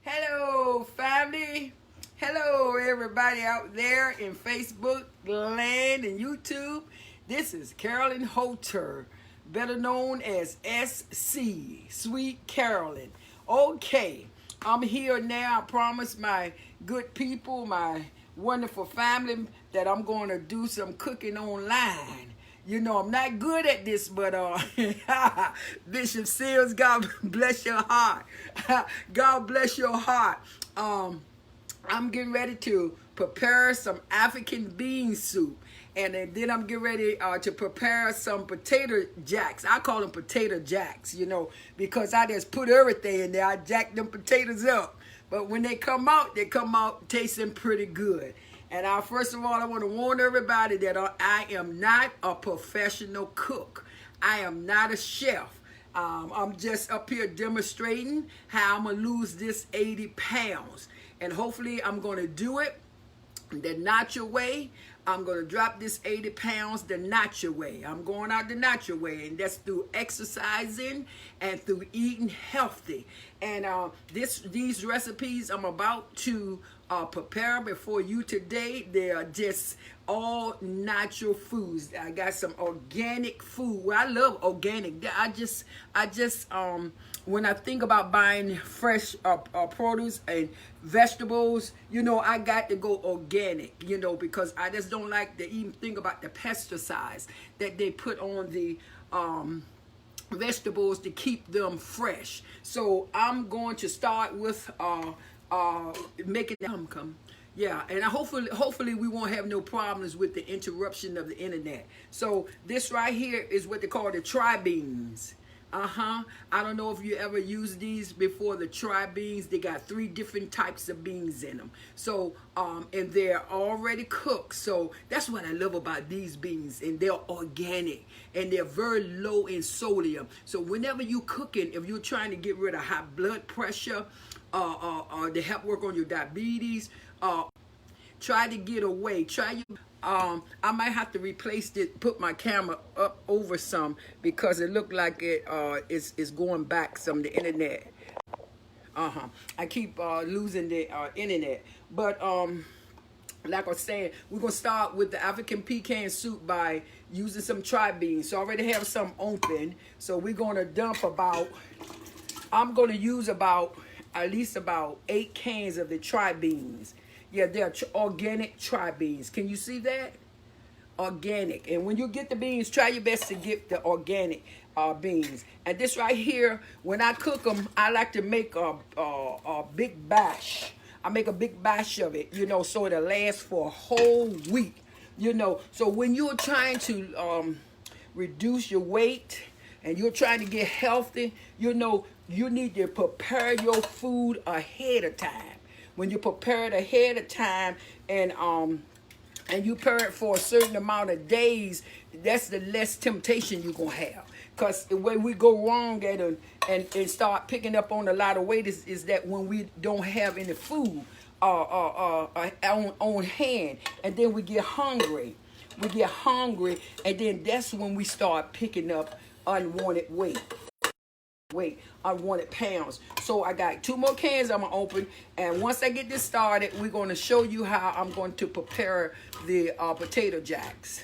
Hello, family. Hello, everybody out there in Facebook land and YouTube. This is Carolyn Holter, better known as SC, Sweet Carolyn. Okay, I'm here now. I promise my good people, my wonderful family, that I'm going to do some cooking online. You know, I'm not good at this, but Bishop Seals, God bless your heart. God bless your heart. I'm getting ready to prepare some African bean soup. And then I'm getting ready to prepare some potato jacks. I call them potato jacks, you know, because I just put everything in there. I jack them potatoes up. But when they come out tasting pretty good. And first of all, I want to warn everybody that I am not a professional cook. I am not a chef. I'm just up here demonstrating how I'm going to lose this 80 pounds. And hopefully I'm going to do it the natural way. I'm going to drop this 80 pounds the natural way. I'm going out the natural way, and that's through exercising and through eating healthy. And these recipes I'm about to prepare before you today, they are just all natural foods. I got some organic food. Well, I love organic. I just when I think about buying fresh produce and vegetables, you know, I got to go organic, you know, because I just don't like to even think about the pesticides that they put on the vegetables to keep them fresh. So I'm going to start with making them come. Yeah, and hopefully we won't have no problems with the interruption of the internet. So this right here is what they call the tri-beans. I don't know if you ever used these before, the tri-beans. They got 3 different types of beans in them. So, and they're already cooked. So that's what I love about these beans. And they're organic. And they're very low in sodium. So whenever you're cooking, if you're trying to get rid of high blood pressure, to help work on your diabetes, try to get away. I might have to replace it, put my camera up over some because it looked like it's going back some, the internet. I keep losing the internet. But like I was saying, we're going to start with the African pecan soup by using some tri-beans. So I already have some open. So we're going to dump I'm going to use at least about 8 cans of the tri-beans. Yeah, they're organic tri-beans. Can you see that? Organic. And when you get the beans, try your best to get the organic beans. And this right here, when I cook them, I like to make a big batch. I make a big batch of it, you know, so it'll last for a whole week, you know. So when you're trying to reduce your weight and you're trying to get healthy, you know, you need to prepare your food ahead of time. When you prepare it ahead of time and you prepare it for a certain amount of days, that's the less temptation you're going to have. Because the way we go wrong at and start picking up on a lot of weight is that when we don't have any food on hand, and then we get hungry. And then that's when we start picking up unwanted unwanted pounds. So I got 2 more cans I'm gonna open, and once I get this started, we're going to show you how I'm going to prepare the potato jacks.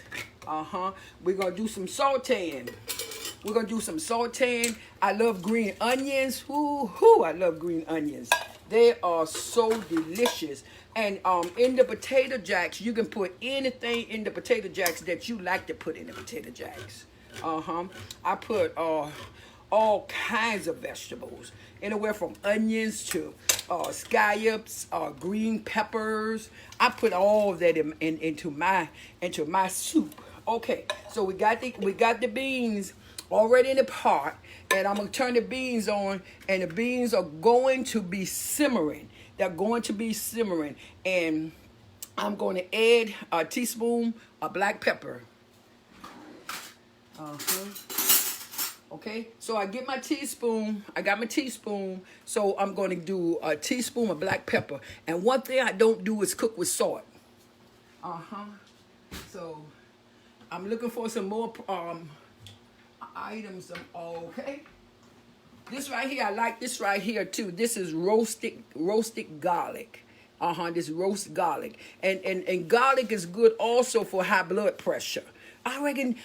We're gonna do some sauteing. I love green onions. I love green onions. They are so delicious. And in the potato jacks, you can put anything in the potato jacks that you like to put in the potato jacks. I put all kinds of vegetables, anywhere from onions to scallops, green peppers. I put all of that into my soup. Okay, so we got the beans already in the pot, and I'm gonna turn the beans on, and the beans are going to be simmering. They're going to be simmering, and I'm going to add a teaspoon of black pepper. Okay, so I got my teaspoon, so I'm going to do a teaspoon of black pepper. And one thing I don't do is cook with salt. So I'm looking for some more items. Okay, This right here, I like this right here too. This is roasted garlic. This roast garlic. And garlic is good also for high blood pressure. I reckon,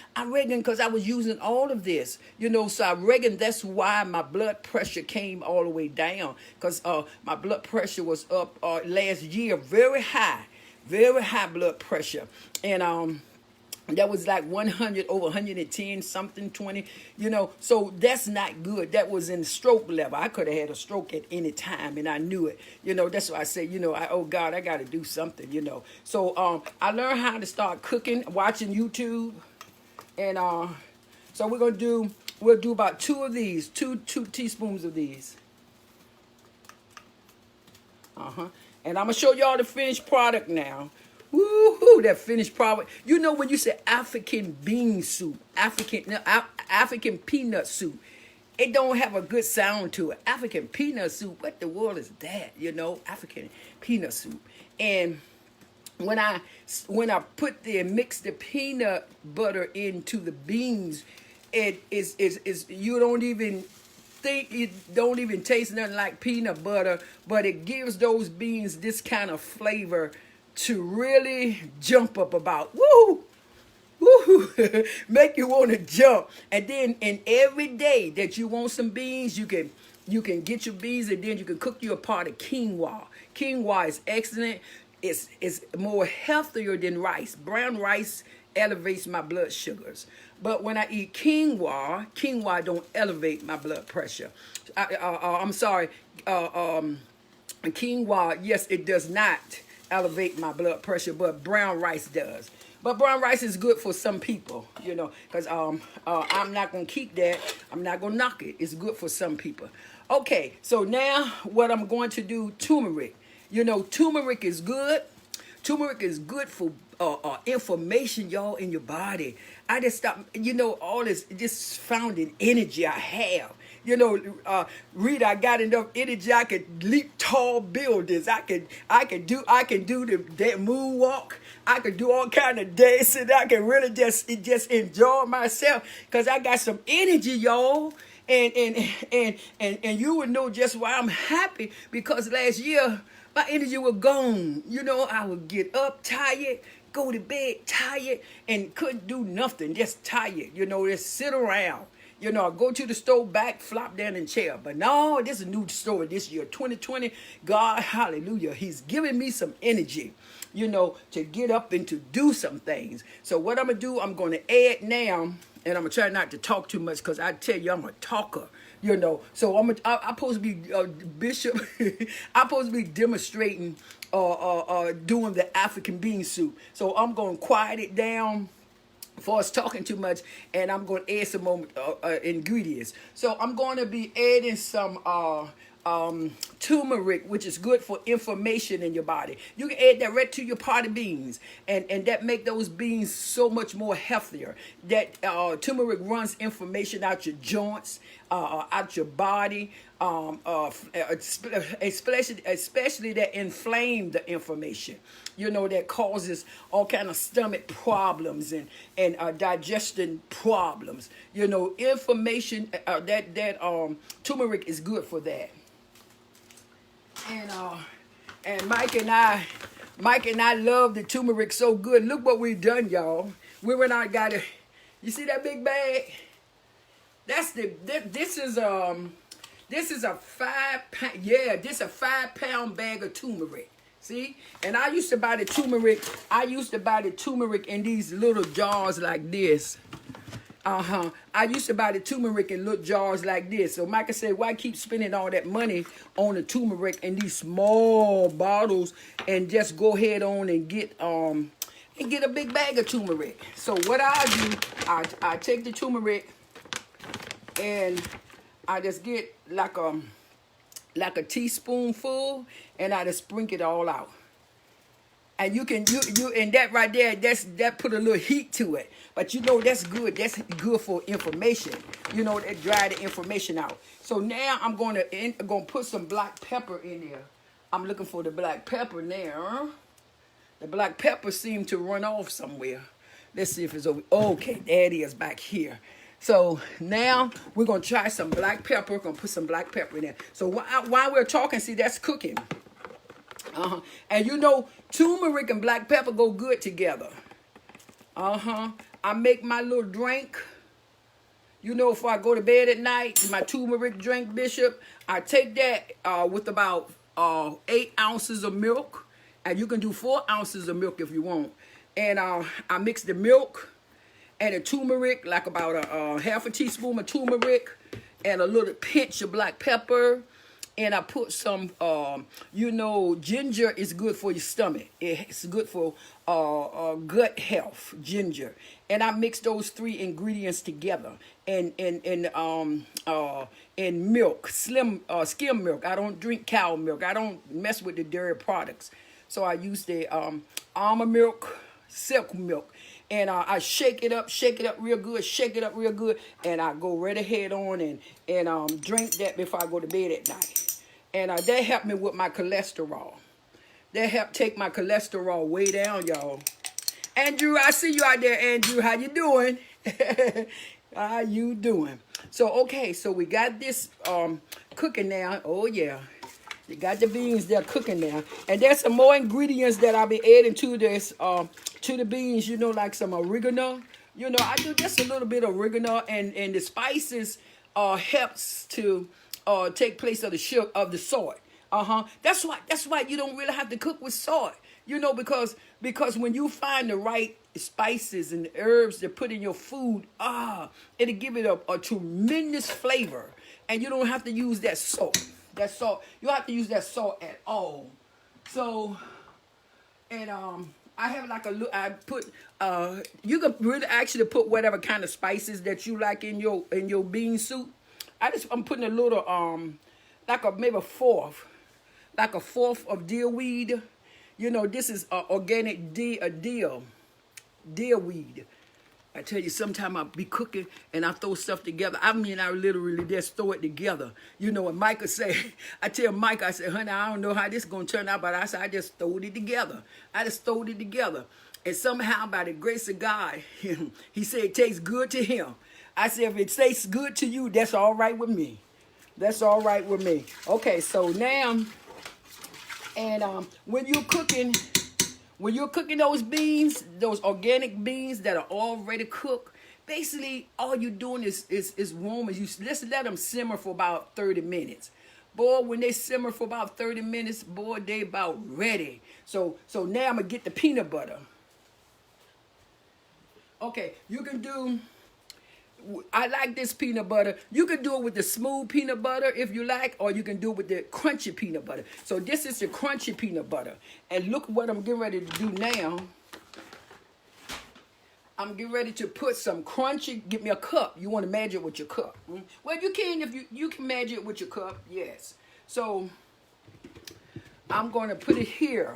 because I was using all of this, so I reckon that's why my blood pressure came all the way down. Because my blood pressure was up last year, very high blood pressure. And that was like 100 over 110 something 20, so that's not good. That was in stroke level. I could have had a stroke at any time and I knew it. That's why I say, oh God, I got to do something. So I learned how to start cooking, watching YouTube. And so we'll do about two of these, two teaspoons of these. And I'm gonna show y'all the finished product now. Woohoo, that finished product. When you say African bean soup, African peanut soup, it don't have a good sound to it. African peanut soup, what the world is that? African peanut soup. And when I mix the peanut butter into the beans, it is you don't even think, it don't even taste nothing like peanut butter, but it gives those beans this kind of flavor to really jump up about. Woo! Make you want to jump. And then every day that you want some beans, you can get your beans, and then you can cook you a pot of quinoa. Quinoa is excellent. It's more healthier than rice. Brown rice elevates my blood sugars. But when I eat quinoa don't elevate my blood pressure. I'm sorry. Quinoa, yes, it does not elevate my blood pressure, but brown rice does. But brown rice is good for some people, because I'm not going to keep that. I'm not going to knock it. It's good for some people. Okay, so now what I'm going to do, turmeric. Turmeric is good. Turmeric is good for inflammation, y'all, in your body. I just stopped, all this founding energy I have. Rita, I got enough energy. I could leap tall buildings. I can do that moonwalk. I could do all kind of dancing. I can really just enjoy myself because I got some energy, y'all. And you would know just why I'm happy, because last year my energy was gone. I would get up tired, go to bed tired, and couldn't do nothing, just tired. Just sit around. I go to the store, back, flop down in chair. But no, this is a new story this year, 2020. God, hallelujah, he's giving me some energy, to get up and to do some things. So what I'm going to do, I'm going to add now, and I'm going to try not to talk too much, because I tell you, I'm a talker, So I'm supposed to be Bishop. I'm supposed to be demonstrating doing the African bean soup. So I'm going to quiet it down for us talking too much, and I'm going to add some more ingredients. So I'm going to be adding some turmeric, which is good for inflammation in your body. You can add that right to your pot of beans, and that make those beans so much more healthier. That turmeric runs inflammation out your joints, out your body, especially that inflame the inflammation. That causes all kind of stomach problems and digestion problems. Inflammation. That turmeric is good for that. And Mike and I love the turmeric so good. Look what we've done, y'all. We went out and got it. You see that big bag? This is a 5 pound. Yeah, this is a 5 pound bag of turmeric. See? And I used to buy the turmeric in these little jars like this. I used to buy the turmeric in little jars like this. So Micah said, why keep spending all that money on the turmeric in these small bottles, and just go ahead on and get a big bag of turmeric. So what I do, I take the turmeric and I just get like a teaspoonful, and I just sprinkle it all out. And you and that right there, that put a little heat to it. But that's good. That's good for inflammation. That dry the inflammation out. So now I'm gonna put some black pepper in there. I'm looking for the black pepper now. The black pepper seemed to run off somewhere. Let's see if it's over. Okay, there it is back here. So now we're gonna try some black pepper. We're gonna put some black pepper in there. So while we're talking, see, that's cooking. And you know, turmeric and black pepper go good together. I make my little drink. You know, before I go to bed at night, my turmeric drink, Bishop, I take that with about 8 ounces of milk. And you can do 4 ounces of milk if you want. And I mix the milk and the turmeric, like about a half a teaspoon of turmeric and a little pinch of black pepper. And I put some, you know, ginger is good for your stomach. It's good for gut health, ginger. And I mix those 3 ingredients together in milk, skim milk. I don't drink cow milk. I don't mess with the dairy products. So I use the almond milk, silk milk. And I shake it up real good, and I go right ahead on and drink that before I go to bed at night. And that helped me with my cholesterol. That helped take my cholesterol way down, y'all. Andrew, I see you out there, Andrew. How you doing? How you doing? So, okay, so we got this cooking now. Oh, yeah. You got the beans, they're cooking now. And there's some more ingredients that I'll be adding to this, to the beans, you know, like some oregano. You know, I do just a little bit of oregano, and the spices helps to take place of the salt. That's why you don't really have to cook with salt. You know, because when you find the right spices and herbs to put in your food, it'll give it a tremendous flavor. And you don't have to use that salt. You don't have to use that salt at all. So, and I have like I put you can really actually put whatever kind of spices that you like in your bean soup. I'm putting a little like maybe a fourth of dill weed. You know, this is organic dill weed. I tell you, sometimes I'll be cooking and I throw stuff together. I mean, I literally just throw it together. You know, and Micah say, I tell Mike, I said, honey, I don't know how this is going to turn out, but I said, I just throwed it together. And somehow, by the grace of God, he said it tastes good to him. I said, if it tastes good to you, that's all right with me. That's all right with me. Okay, so now, and when you're cooking those beans, those organic beans that are already cooked, basically all you're doing is warming. Let's let them simmer for about 30 minutes. Boy, when they simmer for about 30 minutes, boy, they about ready. So now I'm going to get the peanut butter. Okay, you can do... I like this peanut butter. You can do it with the smooth peanut butter if you like, or you can do it with the crunchy peanut butter. So this is the crunchy peanut butter. And look what I'm getting ready to do now. I'm getting ready to put some crunchy, get me a cup. You want to measure it with your cup. Well, you can if you can measure it with your cup, yes. So I'm going to put it here.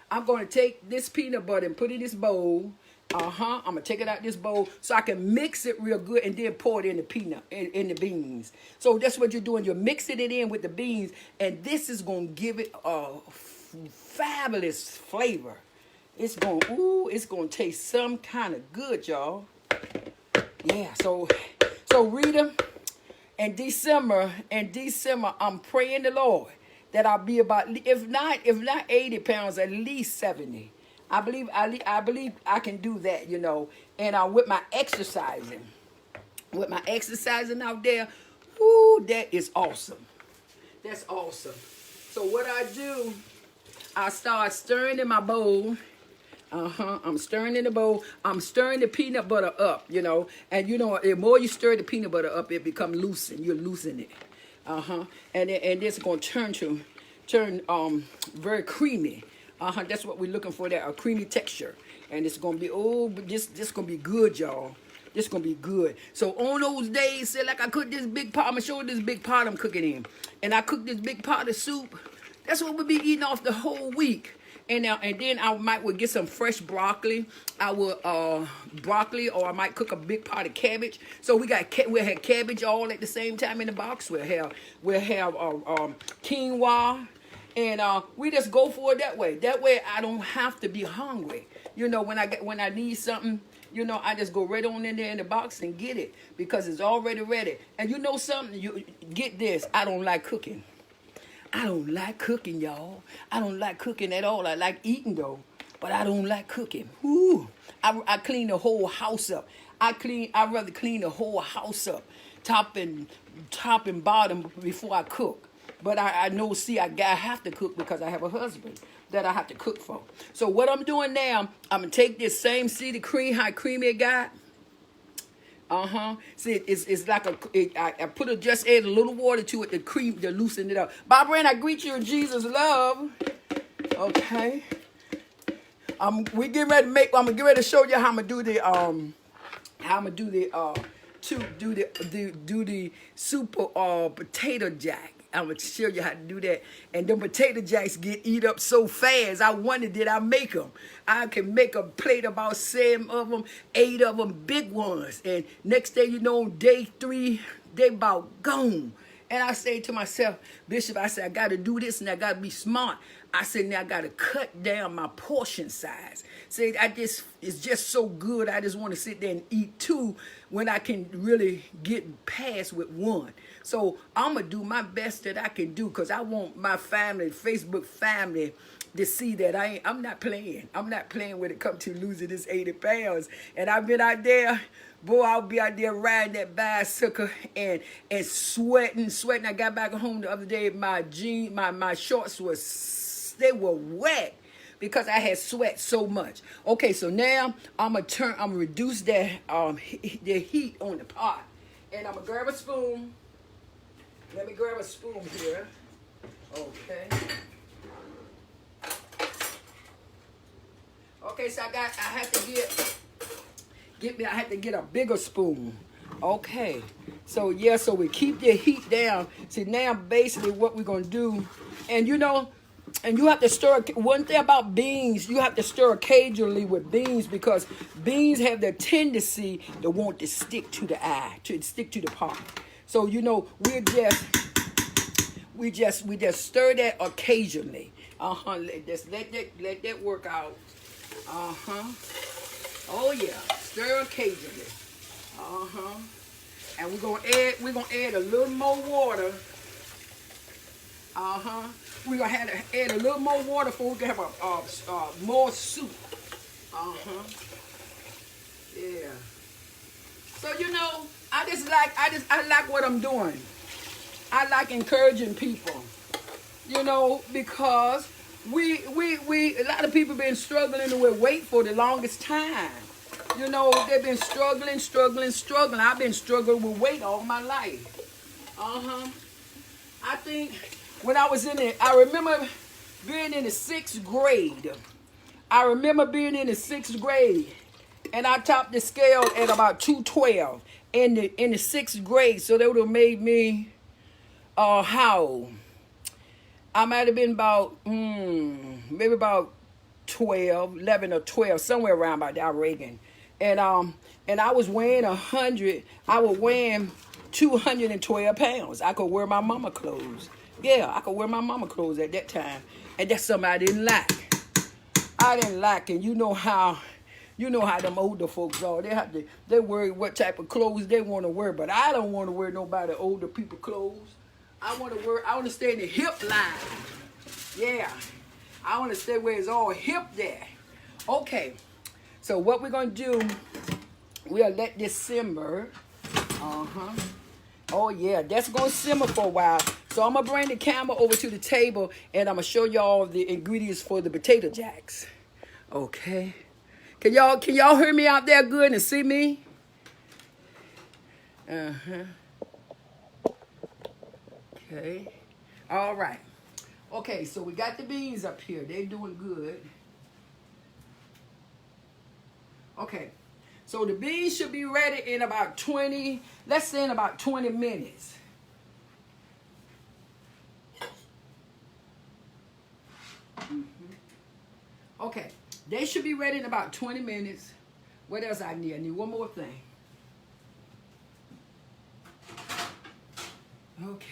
I'm going to take this peanut butter and put it in this bowl. I'm gonna take it out this bowl so I can mix it real good and then pour it in the in the beans. So that's what you're doing. You're mixing it in with the beans, and this is gonna give it a fabulous flavor. It's gonna taste some kind of good, y'all. Yeah. So Rita, in December, I'm praying the Lord that I'll be about, if not 80 pounds, at least 70. I believe I can do that, you know. And with my exercising out there, that is awesome. That's awesome. So what I do, I start stirring in my bowl. I'm stirring in the bowl. I'm stirring the peanut butter up, you know. And you know, the more you stir the peanut butter up, it becomes loosened. You're loosening it. And it's gonna turn very creamy. That's what we're looking for there, a creamy texture. And it's going to be, this going to be good, y'all. This going to be good. So on those days, say like I cook this big pot, I'm going to show you this big pot I'm cooking in. And I cook this big pot of soup. That's what we'll be eating off the whole week. And then I would get some fresh broccoli. I will broccoli, or I might cook a big pot of cabbage. So we'll have cabbage all at the same time in the box. We'll have quinoa. And we just go for it that way. That way I don't have to be hungry. You know, when I need something, You know, I just go right on in there in the box and get it because it's already ready. And you know something? You get this. I don't like cooking. I don't like cooking, y'all. I don't like cooking at all. I like eating though, but I don't like cooking. Ooh, I clean the whole house up. I'd rather clean the whole house up, top and bottom before I cook. But I know, see, I have to cook because I have a husband that I have to cook for. So what I'm doing now, I'm going to take this same seed of cream, how creamy it got. See, it's like I just add a little water to it, the cream, to loosen it up. Barbara Ann, I greet you in Jesus' love. Okay. I'm gonna get ready to show you how I'm gonna do the super potato jack. I'm going to show you how to do that. And them potato jacks get eat up so fast. I wondered, did I make them? I can make a plate about 7 of them, 8 of them, big ones. And next day, you know, day 3, they about gone. And I say to myself, Bishop, I said, I got to do this and I got to be smart. I said, now I got to cut down my portion size. Say, it's just so good. I just want to sit there and eat 2 when I can really get past with 1. So I'm going to do my best that I can do because I want my family, Facebook family, to see that I'm not playing. I'm not playing when it comes to losing this 80 pounds. And I've been out there. Boy, I'll be out there riding that bicycle and sweating. I got back home the other day. My jeans, my shorts they were wet because I had sweat so much. Okay, so now I'm gonna reduce that the heat on the pot, and I'm gonna grab a spoon. Let me grab a spoon here. Okay. Okay, so I have to get a bigger spoon. Okay. So yeah, so we keep the heat down. See, now basically what we're gonna do, and you know, and you have to stir. One thing about beans, you have to stir occasionally with beans because beans have the tendency to want to stick to the stick to the pot. So you know, we just stir that occasionally. Just let that work out. Oh yeah, stir occasionally. And we're gonna add a little more water. We're gonna have to add a little more water before we can have more soup. Yeah. So you know, I like what I'm doing. I like encouraging people. You know, because we a lot of people been struggling with weight for the longest time. You know, they've been struggling. I've been struggling with weight all my life. I think when I was I remember being in the 6th grade. And I topped the scale at about 212 in the 6th grade. So they would have made me, how? I might have been about, maybe about 11 or 12, somewhere around about that, I reckon. And I was weighing 100. I was weighing 212 pounds. I could wear my mama clothes. Yeah, I could wear my mama clothes at that time. And that's something I didn't like. And you know how them older folks are. They worry what type of clothes they want to wear, but I don't want to wear nobody older people clothes. I want to stay in the hip line. Yeah. I want to stay where it's all hip there. Okay. So what we're going to do, we'll let this simmer. Oh, yeah. That's going to simmer for a while. So I'm going to bring the camera over to the table, and I'm going to show y'all the ingredients for the potato jacks. Okay. Can y'all hear me out there good and see me? Okay. All right. Okay, so we got the beans up here. They're doing good. Okay. So the beans should be ready in about 20, let's say in about 20 minutes. Okay. They should be ready in about 20 minutes. What else I need? I need one more thing. Okay.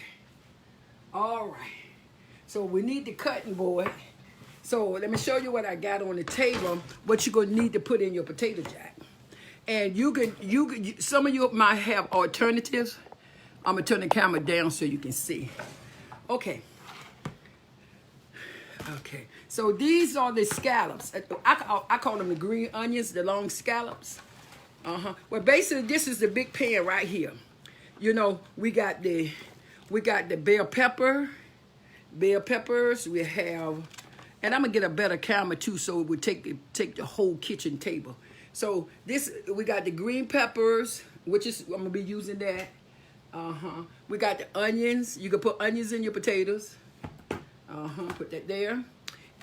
All right. So we need the cutting board. So let me show you what I got on the table, what you're going to need to put in your potato jack. And some of you might have alternatives. I'm gonna turn the camera down so you can see. Okay. Okay. So these are the scallops. I call them the green onions, the long scallops. Well, basically, this is the big pan right here. You know, we got the bell peppers. We have, and I'm gonna get a better camera too, so it would take the whole kitchen table. So we got the green peppers, which is I'm gonna be using that. We got the onions. You can put onions in your potatoes. Put that there.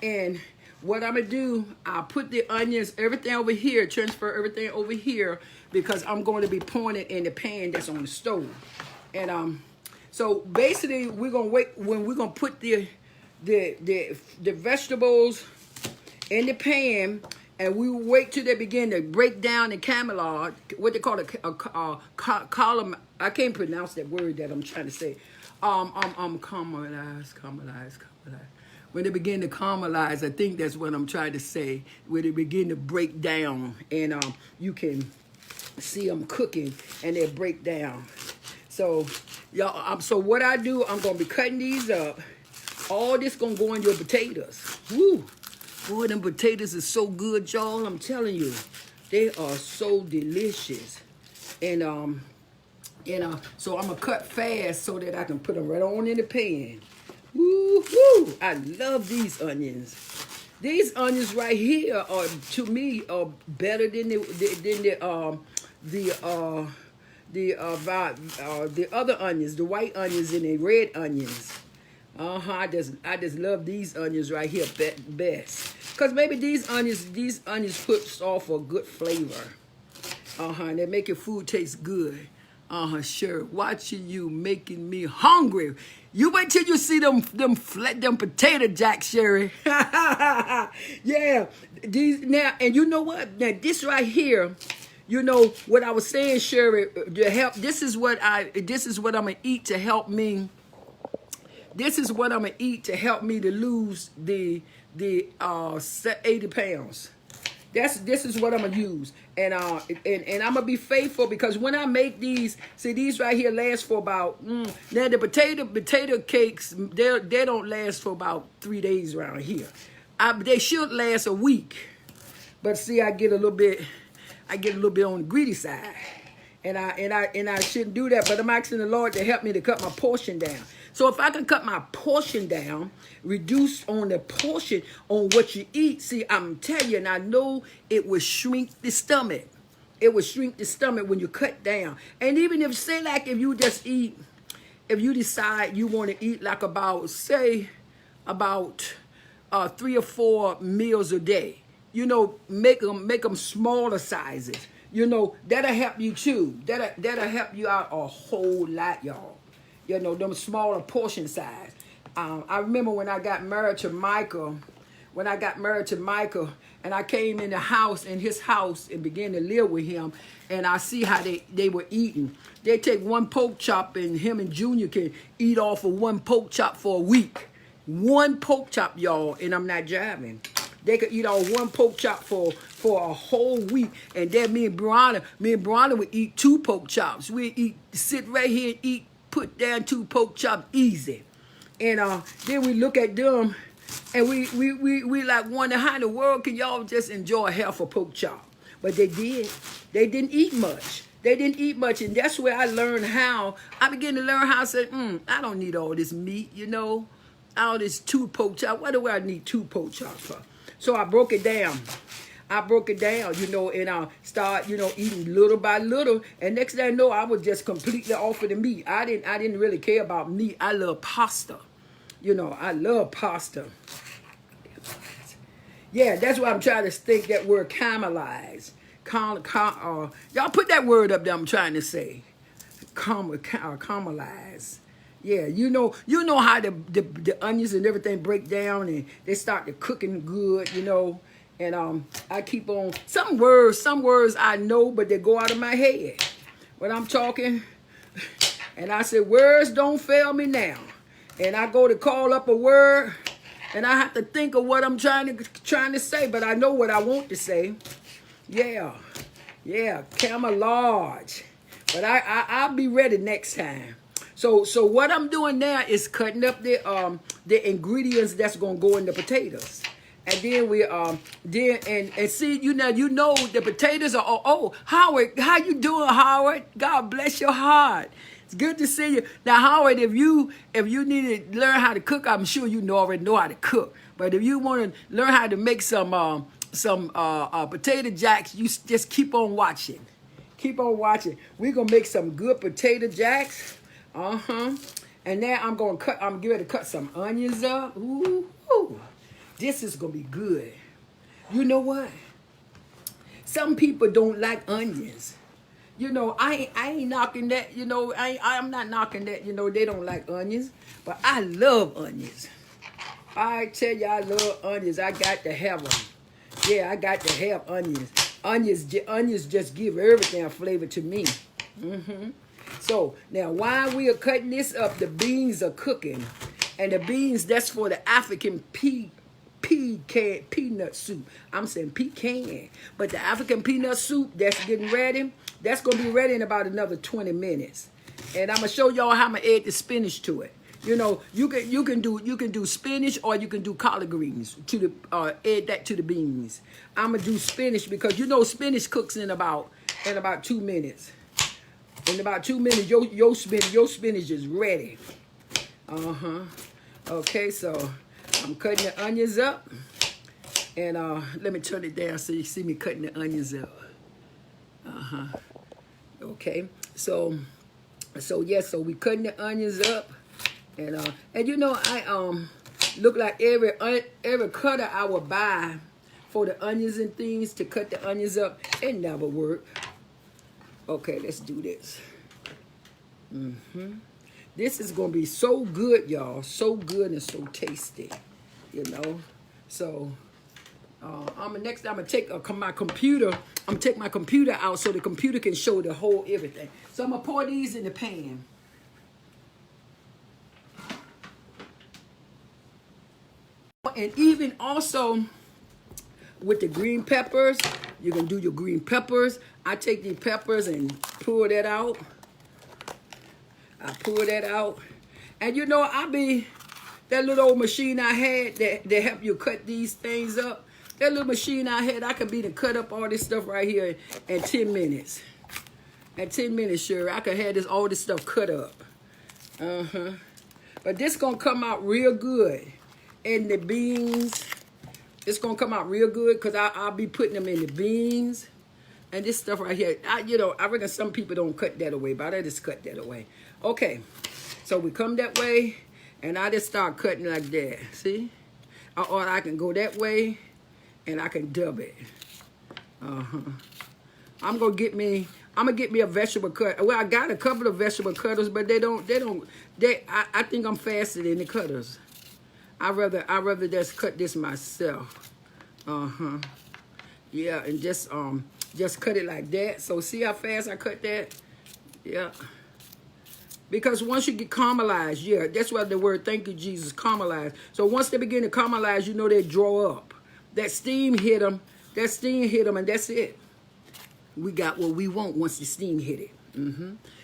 And what I'm gonna do, I'll put the onions, everything over here, transfer everything over here, because I'm going to be pouring it in the pan that's on the stove. And so basically we're gonna wait when we're gonna put the vegetables in the pan, and we wait till they begin to break down and caramelize, what they call column. I can't pronounce that word that I'm trying to say. Caramelize. When they begin to caramelize, I think that's what I'm trying to say. When they begin to break down, and you can see them cooking, and they break down. So, y'all. So what I do, I'm gonna be cutting these up. All this gonna go in your potatoes. Woo! Boy, them potatoes are so good, y'all. I'm telling you, they are so delicious. And so I'm gonna cut fast so that I can put them right on in the pan. Woo hoo! I love these onions. These onions right here are, to me, are better than the other onions, the white onions and the red onions. I just love these onions right here best. Cause maybe these onions puts off a good flavor. And they make your food taste good. Sure. Watching you making me hungry. You wait till you see them potato jacks, Sherry. Yeah. These now, and you know what? Now this right here, you know what I was saying, Sherry, to help. This is what I'm gonna eat to help me. This is what I'm gonna eat to help me to lose the 80 pounds. This is what I'm gonna use, and I'm gonna be faithful, because when I make these, see these right here last for about now the potato cakes, they don't last for about 3 days around here. They should last a week, but see I get a little bit on the greedy side, and I shouldn't do that. But I'm asking the Lord to help me to cut my portion down. So if I can cut my portion down, reduce on the portion on what you eat, see, I'm telling you, and I know it will shrink the stomach. It will shrink the stomach when you cut down. And even if, say, like if you decide you want to eat like about 3 or 4 meals a day, you know, make them smaller sizes. You know, that'll help you too. That'll help you out a whole lot, y'all. You know, them smaller portion size. I remember when I got married to Michael, and I came in his house, and began to live with him, and I see how they were eating. They take one pork chop, and him and Junior can eat off of one pork chop for a week. One pork chop, y'all, and I'm not jiving. They could eat off one pork chop for a whole week, and then me and Brianna would eat 2 pork chops. We'd sit right here and eat. Put down 2 pork chops easy, and then we look at them, and we like wonder how in the world can y'all just enjoy half a pork chop? But they did. They didn't eat much. And that's where I learned how. I began to learn how to say, I don't need all this meat, you know, all this 2 pork chop. What do I need 2 pork chops for? So I broke it down. You know, and I start, you know, eating little by little. And next thing I know, I was just completely off of the meat. I didn't really care about meat. I love pasta. You know, I love pasta. Yeah, that's why I'm trying to think that word caramelize. Y'all put that word up there I'm trying to say. Caramelize. Yeah, you know how the onions and everything break down, and they start to cooking good, you know. And I keep on, some words I know, but they go out of my head when I'm talking. And I say, words don't fail me now. And I go to call up a word, and I have to think of what I'm trying to say, but I know what I want to say. Yeah. Yeah, camouflage. But I'll be ready next time. So what I'm doing now is cutting up the ingredients that's gonna go in the potatoes. And then we and see, you know the potatoes are Howard, how you doing, Howard? God bless your heart. It's good to see you. Now, Howard, if you need to learn how to cook, I'm sure you already know how to cook. But if you want to learn how to make some potato jacks, you just keep on watching. Keep on watching. We're gonna make some good potato jacks. And now I'm getting ready to cut some onions up. Ooh. This is gonna be good. You know what? Some people don't like onions. You know, I ain't knocking that. You know, I'm not knocking that. You know, they don't like onions, but I love onions. I tell you, I love onions. I got to have them. Yeah, I got to have onions. Onions just give everything a flavor to me. So now, while we are cutting this up, the beans are cooking, and the beans, that's for the African peanut soup. I'm saying pecan, but the African peanut soup that's getting ready. That's gonna be ready in about another 20 minutes, and I'm gonna show y'all how I'm gonna add the spinach to it. You know, you can do spinach, or you can do collard greens to the add that to the beans. I'm gonna do spinach because you know spinach cooks in about 2 minutes. In about 2 minutes, your spinach is ready. Okay, so I'm cutting the onions up, and let me turn it down so you see me cutting the onions up. Okay, so we cutting the onions up, and you know I look like every cutter I would buy for the onions and things to cut the onions up, it never worked. Okay, let's do this. This is gonna be so good, y'all. So good and so tasty, you know. So next I'm gonna take my computer. I'm gonna take my computer out so the computer can show the whole everything. So I'm gonna pour these in the pan. And even also with the green peppers, you can do your green peppers. I take these peppers and pour that out. I pour that out. And you know, that little old machine I had that help you cut these things up. That little machine I had, I could be to cut up all this stuff right here in 10 minutes. In 10 minutes, sure. I could have all this stuff cut up. But this gonna come out real good. And the beans, it's gonna come out real good because I'll be putting them in the beans. And this stuff right here, I reckon some people don't cut that away, but I just cut that away. Okay, so we come that way, and I just start cutting like that. See? Or I can go that way, and I can dub it. I'm gonna get me a vegetable cut. Well, I got a couple of vegetable cutters, but I think I'm faster than the cutters. I rather just cut this myself. Yeah, and just cut it like that. So see how fast I cut that? Yeah. Because once you get caramelized, yeah, that's why the word thank you, Jesus, caramelized. So once they begin to caramelize, you know they draw up. That steam hit them, and that's it. We got what we want once the steam hit it.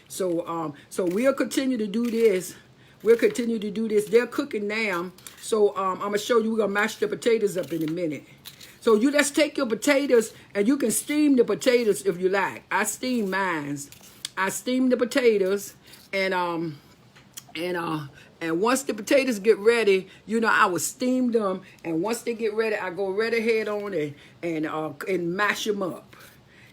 So we'll continue to do this. They're cooking now. So I'm going to show you, we're going to mash the potatoes up in a minute. So you just take your potatoes, and you can steam the potatoes if you like. I steam mine. I steam the potatoes, and once the potatoes get ready, you know, I will steam them. And once they get ready, I go right ahead on and mash them up.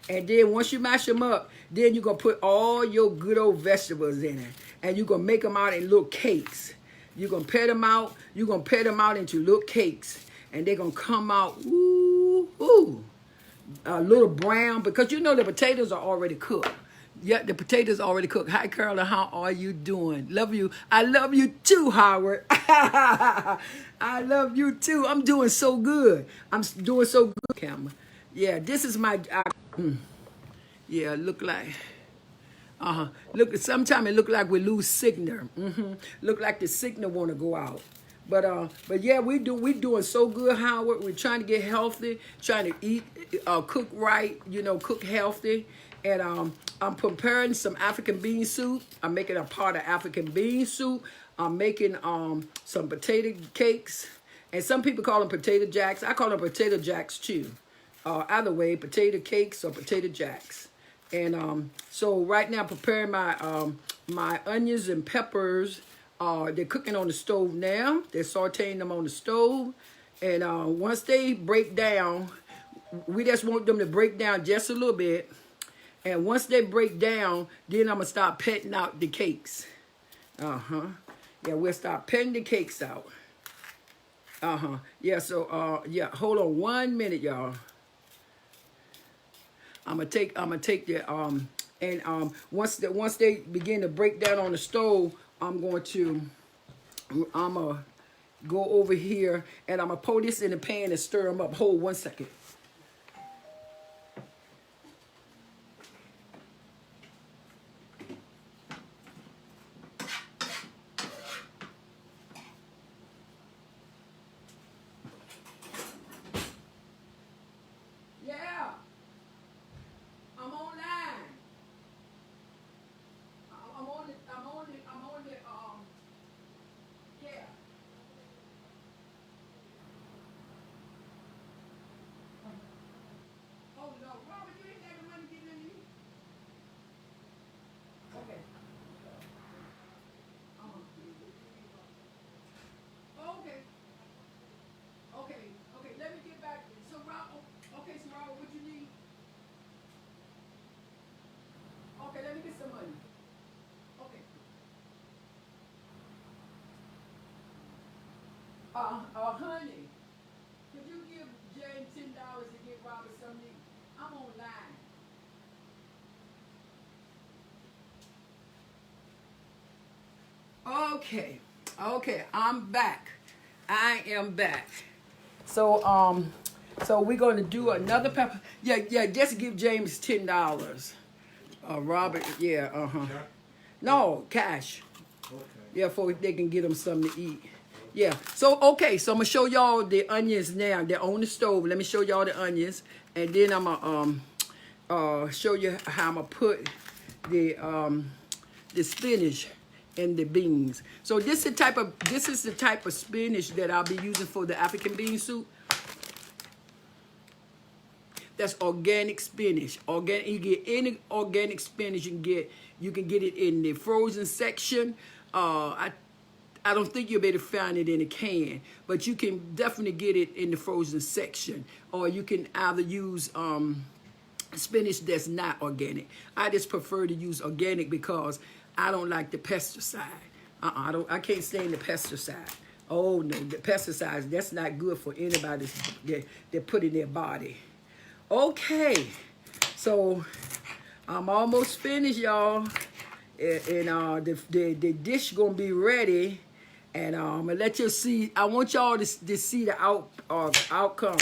And then once you mash them up, then you're going to put all your good old vegetables in it. And you're going to make them out in little cakes. You're going to pet them out. You're going to pet them out into little cakes. And they're going to come out, a little brown. Because you know the potatoes are already cooked. Yeah, the potatoes are already cooked. Hi, Carolyn. How are you doing? Love you. I love you too, Howard. I love you too. I'm doing so good. I'm doing so good, camera. Yeah, this is my... yeah, look like... Look, sometimes it look like we lose signal. Look like the signal want to go out. But yeah, we doing so good, Howard. We're trying to get healthy, trying to eat, cook right, cook healthy. And I'm preparing some African bean soup. I'm making a pot of African bean soup. I'm making some potato cakes. And some people call them potato jacks. I call them potato jacks too. Either way, potato cakes or potato jacks. And so right now, preparing my onions and peppers. They're cooking on the stove now. They're sauteing them on the stove. And once they break down, we just want them to break down just a little bit. And once they break down, then I'm going to start petting out the cakes. Yeah, we'll start petting the cakes out. Yeah, so, yeah, hold on 1 minute, y'all. I'm gonna take the once they begin to break down on the stove, I'm gonna go over here and I'm gonna pour this in the pan and stir them up. Hold 1 second. Yeah, I'm online. I'm on the yeah. Oh no, Robert, you ain't got the money getting in here. Okay. Okay. Okay. Let me get back. So Robert, okay, so Robert, what you need? Okay, let me get some money. Okay. Honey, could you give Jane $10 to get Robert something? I'm online. Okay, I'm back. I am back. So we're gonna do another pepper. Yeah, just give James $10. Robert, yeah, No, cash. Okay. Yeah, for they can get them something to eat. Yeah. So so I'm gonna show y'all the onions now. They're on the stove. Let me show y'all the onions, and then I'm gonna show you how I'm gonna put the spinach and the beans. So this is the type of spinach that I'll be using for the African bean soup. That's organic spinach. Organic. You get any organic spinach you can get. You can get it in the frozen section. I don't think you'll be able to find it in a can, but you can definitely get it in the frozen section. Or you can either use spinach that's not organic. I just prefer to use organic because I don't like the pesticide. I can't stand the pesticide. Oh no, the pesticides, that's not good for anybody that put in their body. Okay, so I'm almost finished, y'all. And the dish gonna be ready. And I'm gonna let you see. I want y'all to see the outcome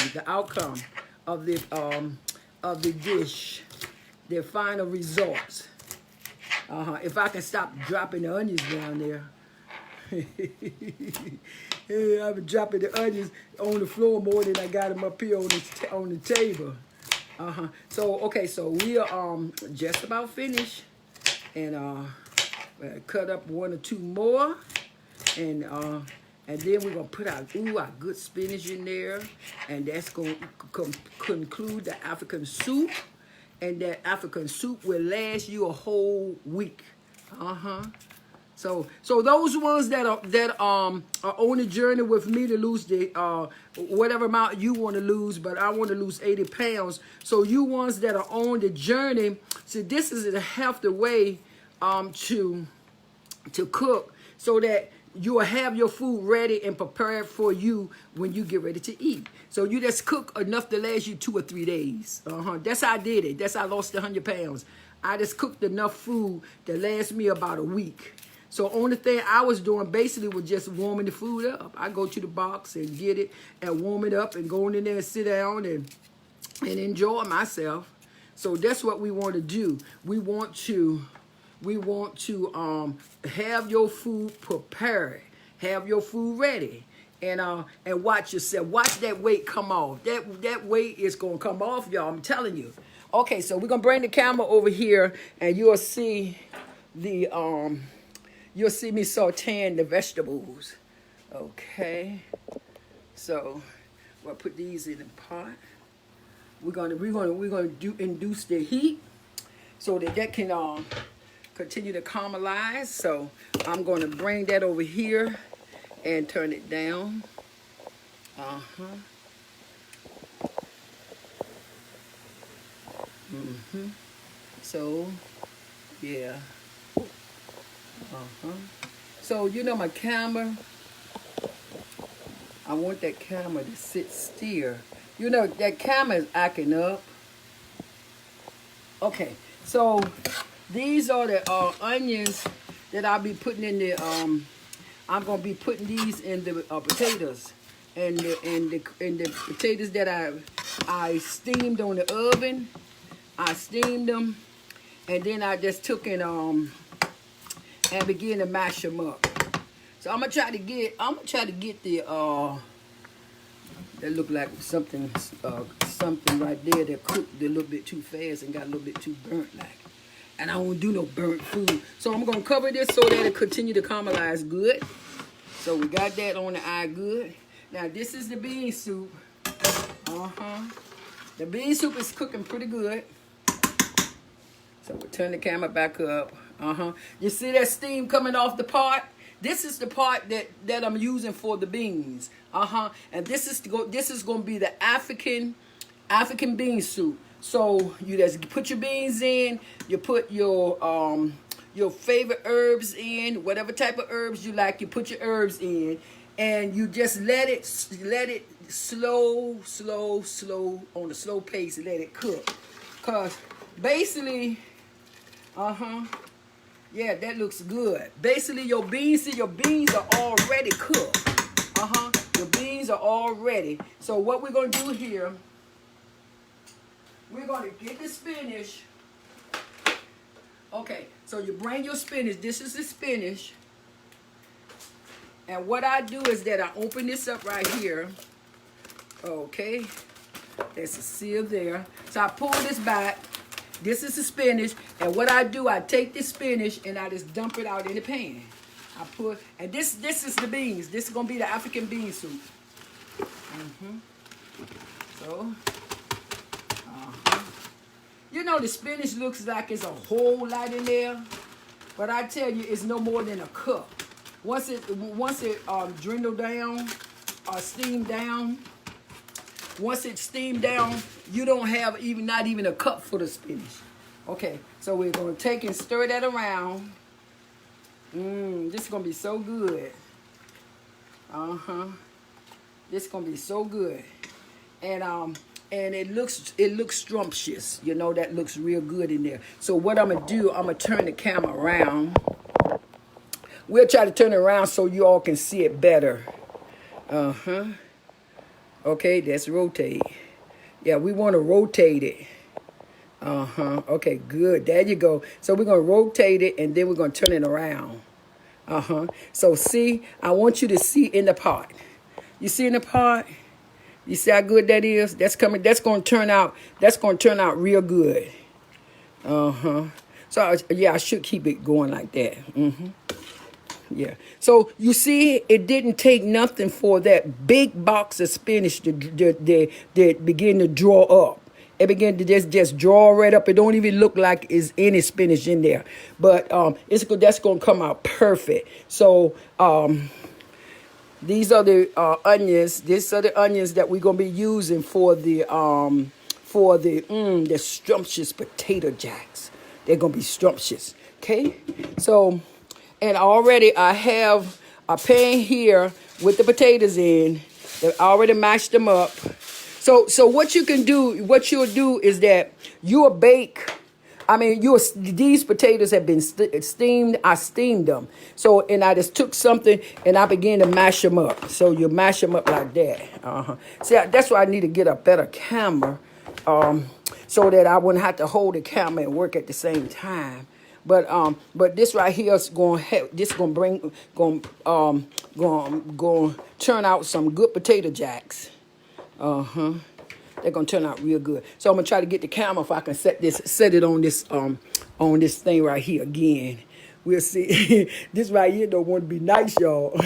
of the dish, the final results. If I can stop dropping the onions down there. I've been dropping the onions on the floor more than I got them up here on the table. So okay, so we are just about finished, and cut up 1 or 2 more, and then we're gonna put our good spinach in there, and that's gonna conclude the African soup, and that African soup will last you a whole week. So those ones that are on the journey with me to lose the whatever amount you want to lose, but I want to lose 80 pounds. So you ones that are on the journey, so this is a healthy way to cook, so that you will have your food ready and prepared for you when you get ready to eat. So you just cook enough to last you 2 or 3 days. That's how I did it. That's how I lost 100 pounds. I just cooked enough food to last me about a week. So only thing I was doing basically was just warming the food up. I go to the box and get it and warm it up and go in there and sit down and enjoy myself. So that's what we want to do. We want to have your food prepared, have your food ready. and watch yourself. Watch that weight come off. That weight is gonna come off, y'all. I'm telling you. Okay, so we're gonna bring the camera over here, and you'll see the you'll see me sauteing the vegetables. Okay, so we'll put these in the pot. We're gonna induce the heat so that can continue to caramelize. So I'm gonna bring that over here and turn it down. So yeah. So you know my camera, I want that camera to sit still. You know that camera is acting up. Okay, so these are the onions that I'll be putting in the I'm gonna be putting these in the potatoes, and the potatoes that I steamed on the oven. I steamed them, and then I just took and begin to mash them up. So I'm gonna try to get the that look like something right there that cooked a little bit too fast and got a little bit too burnt like. And I don't do no burnt food. So I'm gonna cover this so that it continue to caramelize good. So we got that on the eye good. Now this is the bean soup. The bean soup is cooking pretty good. So we'll turn the camera back up. You see that steam coming off the pot? This is the part that I'm using for the beans. And this is going to be the African bean soup. So you just put your beans in. You put your favorite herbs in, whatever type of herbs you like. You put your herbs in, and you just let it slow on a slow pace. Let it cook, cause basically. Yeah, that looks good. Basically, your beans are already cooked. Your beans are all ready. So what we're going to do here, we're going to get the spinach. Okay, so you bring your spinach. This is the spinach. And what I do is that I open this up right here. Okay, there's a seal there. So I pull this back. This is the spinach, and what I do, I take the spinach and I just dump it out in the pan. And this is the beans. This is gonna be the African bean soup. So, you know the spinach looks like it's a whole lot in there, but I tell you, it's no more than a cup. Once it dwindle down or steam down. Once it's steamed down, you don't have not even a cup full of spinach. Okay, so we're gonna take and stir that around. This is gonna be so good. This is gonna be so good, and it looks scrumptious. You know, that looks real good in there. So what I'm gonna do, I'm gonna turn the camera around. We'll try to turn it around so you all can see it better. Okay, that's rotate. Yeah, we want to rotate it. Okay, good. There you go. So we're going to rotate it, and then we're going to turn it around. So see, I want you to see in the pot. You see in the pot? You see how good that is? That's coming. That's going to turn out. That's going to turn out real good. So yeah, I should keep it going like that. Yeah. So you see, it didn't take nothing for that big box of spinach to begin to draw up. It began to just draw right up. It don't even look like there's any spinach in there. But that's going to come out perfect. So these are the onions. These are the onions that we're going to be using for the scrumptious potato jacks. They're going to be scrumptious. Okay. So. And already I have a pan here with the potatoes in. I already mashed them up. So what you'll do is that you'll bake. I mean, these potatoes have been steamed. I steamed them. So, and I just took something and I began to mash them up. So you mash them up like that. See, that's why I need to get a better camera, so that I wouldn't have to hold the camera and work at the same time. But this right here is going help. This going bring going turn out some good potato jacks. They're gonna turn out real good. So I'm gonna try to get the camera if I can set it on this thing right here again. We'll see. This right here don't want to be nice, y'all.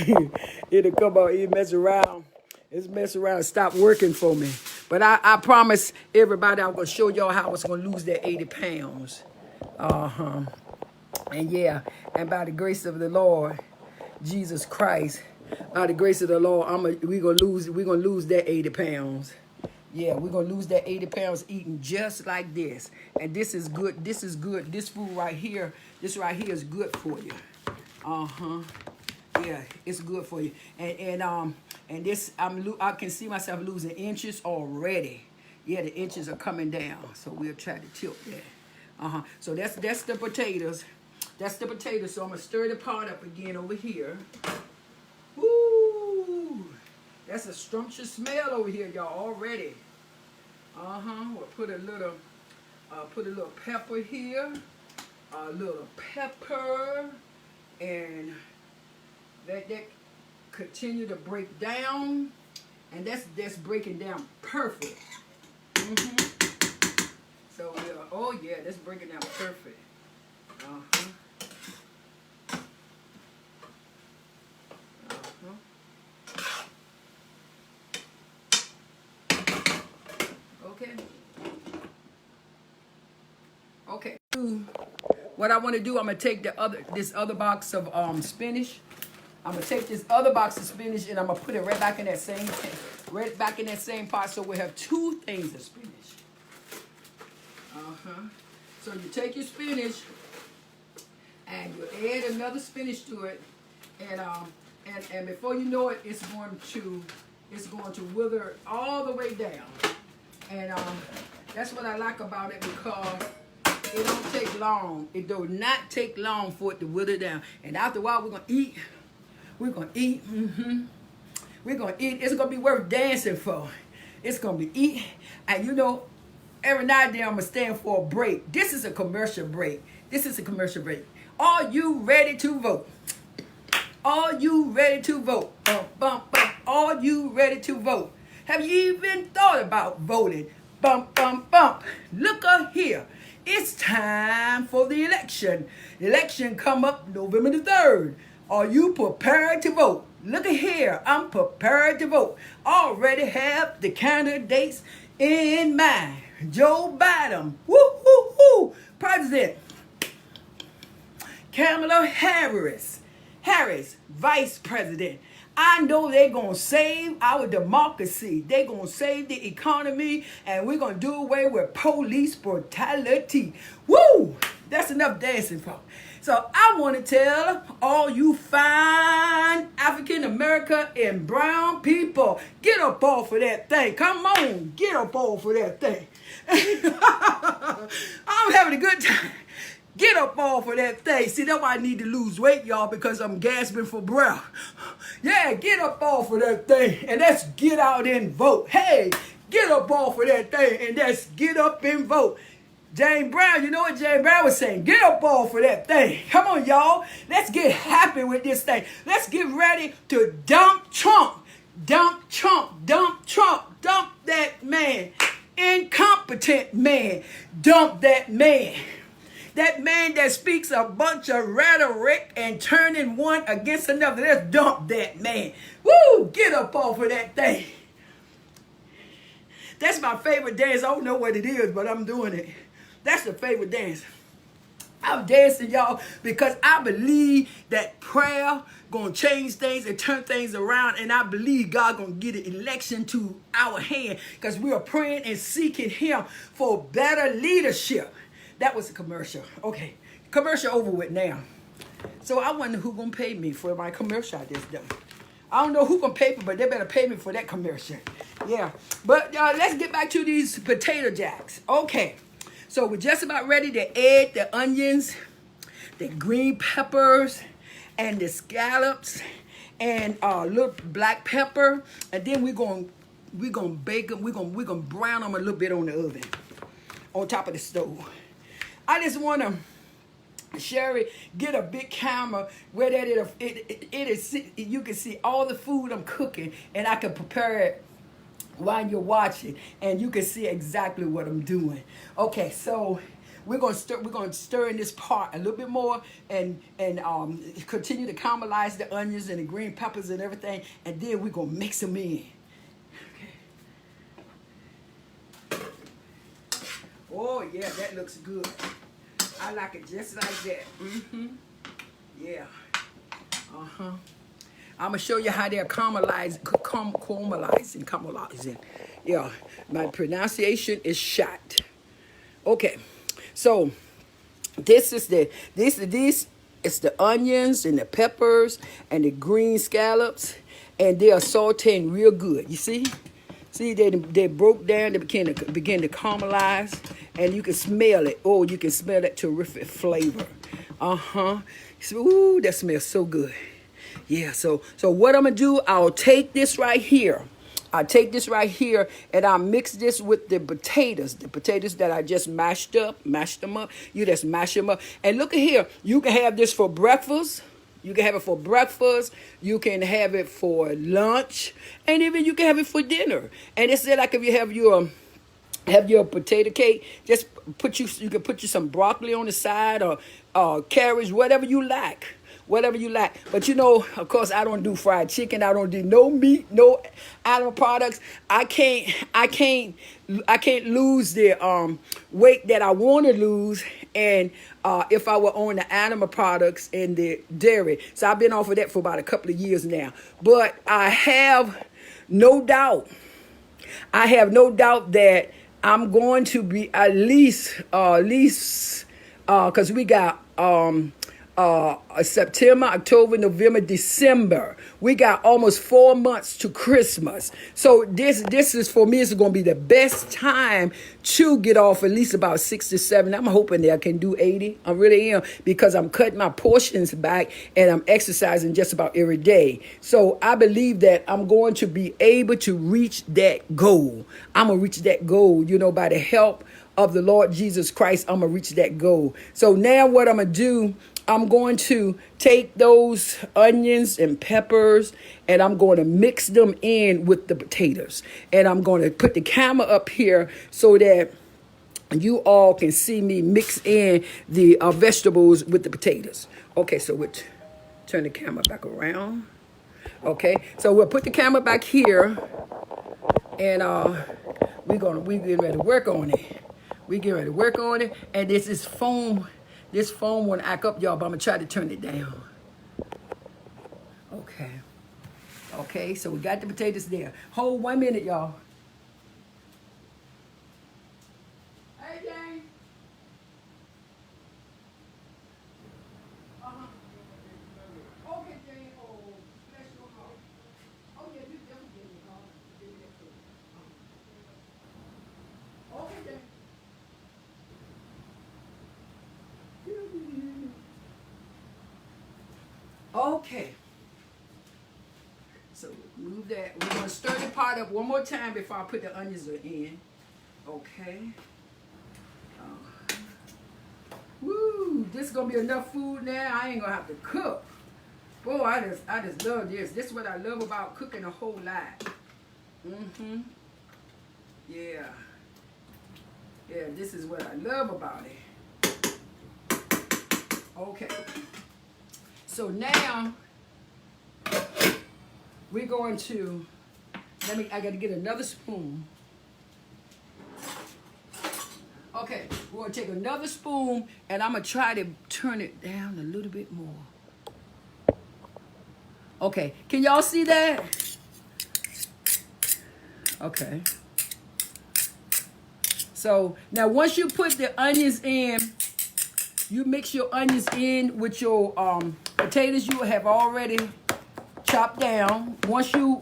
It'll come out, it'll mess around. It's mess around and stop working for me. But I promise everybody I'm gonna show y'all how I was gonna lose that 80 pounds. And yeah, and by the grace of the Lord, Jesus Christ, by the grace of the Lord, we're gonna lose that 80 pounds. Yeah, we're gonna lose that 80 pounds eating just like this. And this is good. This is good. This food right here, this right here is good for you. Yeah, it's good for you. And this I can see myself losing inches already. Yeah, the inches are coming down. So we'll try to tilt that. So that's the potatoes. That's the potatoes. So I'm gonna stir the pot up again over here. Woo! That's a scrumptious smell over here, y'all, already. We'll put a little pepper here, a little pepper, and let that continue to break down, and that's breaking down perfect. So oh yeah, that's breaking down perfect. Okay. What I want to do, I'm gonna take this other box of spinach. I'm gonna take this other box of spinach and I'm gonna put it right back in that same pot. So we have two things of spinach. So you take your spinach and you add another spinach to it, and before you know it, it's going to wither all the way down. And that's what I like about it, because it don't take long. It does not take long for it to wither down. And after a while, we're gonna eat. We're gonna eat. We're gonna eat. It's gonna be worth dancing for. It's gonna be eat. And you know, every now and then I'm gonna stand for a break. This is a commercial break. Are you ready to vote? Are you ready to vote? Are you ready to vote? Have you even thought about voting? Look here. It's time for the election. The election come up November the 3rd. Are you prepared to vote? Look here. I'm prepared to vote. Already have the candidates in mind. Joe Biden. Woo. President. Kamala Harris. Vice President. I know they're going to save our democracy. They're going to save the economy, and we're going to do away with police brutality. Woo! That's enough dancing, folks. So I want to tell all you fine African American and brown people, get up off of that thing. Come on, get up off of that thing. I'm having a good time. Get up off of that thing. See, that's why I need to lose weight, y'all, because I'm gasping for breath. Yeah, get up off of that thing, and let's get out and vote. Hey, get up off of that thing, and let's get up and vote. James Brown, you know what James Brown was saying? Get up off of that thing. Come on, y'all. Let's get happy with this thing. Let's get ready to dump Trump. Dump that man. Incompetent man. Dump that man. That man that speaks a bunch of rhetoric and turning one against another. Let's dump that man. Woo! Get up off of that thing. That's my favorite dance. I don't know what it is, but I'm doing it. That's the favorite dance. I'm dancing, y'all, because I believe that prayer going to change things and turn things around. And I believe God going to get an election to our hand, because we are praying and seeking him for better leadership. That was a commercial. Okay, commercial over with now. So I wonder who gonna pay me for my commercial I just done. I don't know who gonna pay me, but they better pay me for that commercial. Yeah, but let's get back to these potato jacks. Okay, so we're just about ready to add the onions, the green peppers, and the scallops, and little black pepper, and then we're gonna bake them. We're gonna brown them a little bit on the oven, on top of the stove. I just want Sherry, get a big camera where that it is. You can see all the food I'm cooking, and I can prepare it while you're watching, and you can see exactly what I'm doing. Okay, so we're gonna stir in this part a little bit more, and continue to caramelize the onions and the green peppers and everything, and then we're gonna mix them in. Okay. Oh yeah, that looks good. I like it just like that. Yeah. I'm gonna show you how they're caramelizing. Yeah, my pronunciation is shot. Okay, so this is the onions and the peppers and the green scallops, and they are sauteing real good. You see? See, they broke down, they begin to caramelize, and you can smell it. Oh, you can smell that terrific flavor. Ooh, that smells so good. Yeah, so what I'm gonna do, I'll take this right here. And I'll mix this with the potatoes that I just mashed them up. You just mash them up. And look at here, you can have this for breakfast. You can have it for breakfast. You can have it for lunch, and even you can have it for dinner. And it's like if you have your potato cake, just you can put you some broccoli on the side, or carrots, whatever you like. But you know, of course, I don't do fried chicken. I don't do no meat, no animal products. I can't lose the weight that I want to lose, and if I were on the animal products and the dairy. So I've been off of that for about a couple of years now. But I have no doubt that I'm going to be at least because we got September, October, November, December. We got almost 4 months to Christmas. So this is, for me, it's going to be the best time to get off at least about 6 to 7. I'm hoping that I can do 80. I really am, because I'm cutting my portions back and I'm exercising just about every day. So I believe that I'm going to be able to reach that goal. I'm going to reach that goal, by the help of the Lord Jesus Christ. I'm going to reach that goal. So now what I'm going to do, I'm going to take those onions and peppers, and I'm going to mix them in with the potatoes. And I'm going to put the camera up here so that you all can see me mix in the vegetables with the potatoes. Okay, so we'll turn the camera back around. Okay, so we'll put the camera back here, and we're getting ready to work on it. And this is foam. This foam won't act up, y'all, but I'm going to try to turn it down. Okay, so we got the potatoes there. Hold 1 minute, y'all. Hey, Jane. Okay, Jane. Oh, bless your heart. Oh, yeah, you definitely give me a call. Give me that food. Okay, Jane. Okay, so move that. We're going to stir the pot up one more time before I put the onions in. Okay. Woo, this is going to be enough food now. I ain't going to have to cook. Boy, I just love this. This is what I love about cooking a whole lot. Yeah, this is what I love about it. Okay. So now we're going to, I got to get another spoon. Okay, we're going to take another spoon, and I'm going to try to turn it down a little bit more. Okay, can y'all see that? Okay. So now once you put the onions in, you mix your onions in with your potatoes you have already chopped down. Once you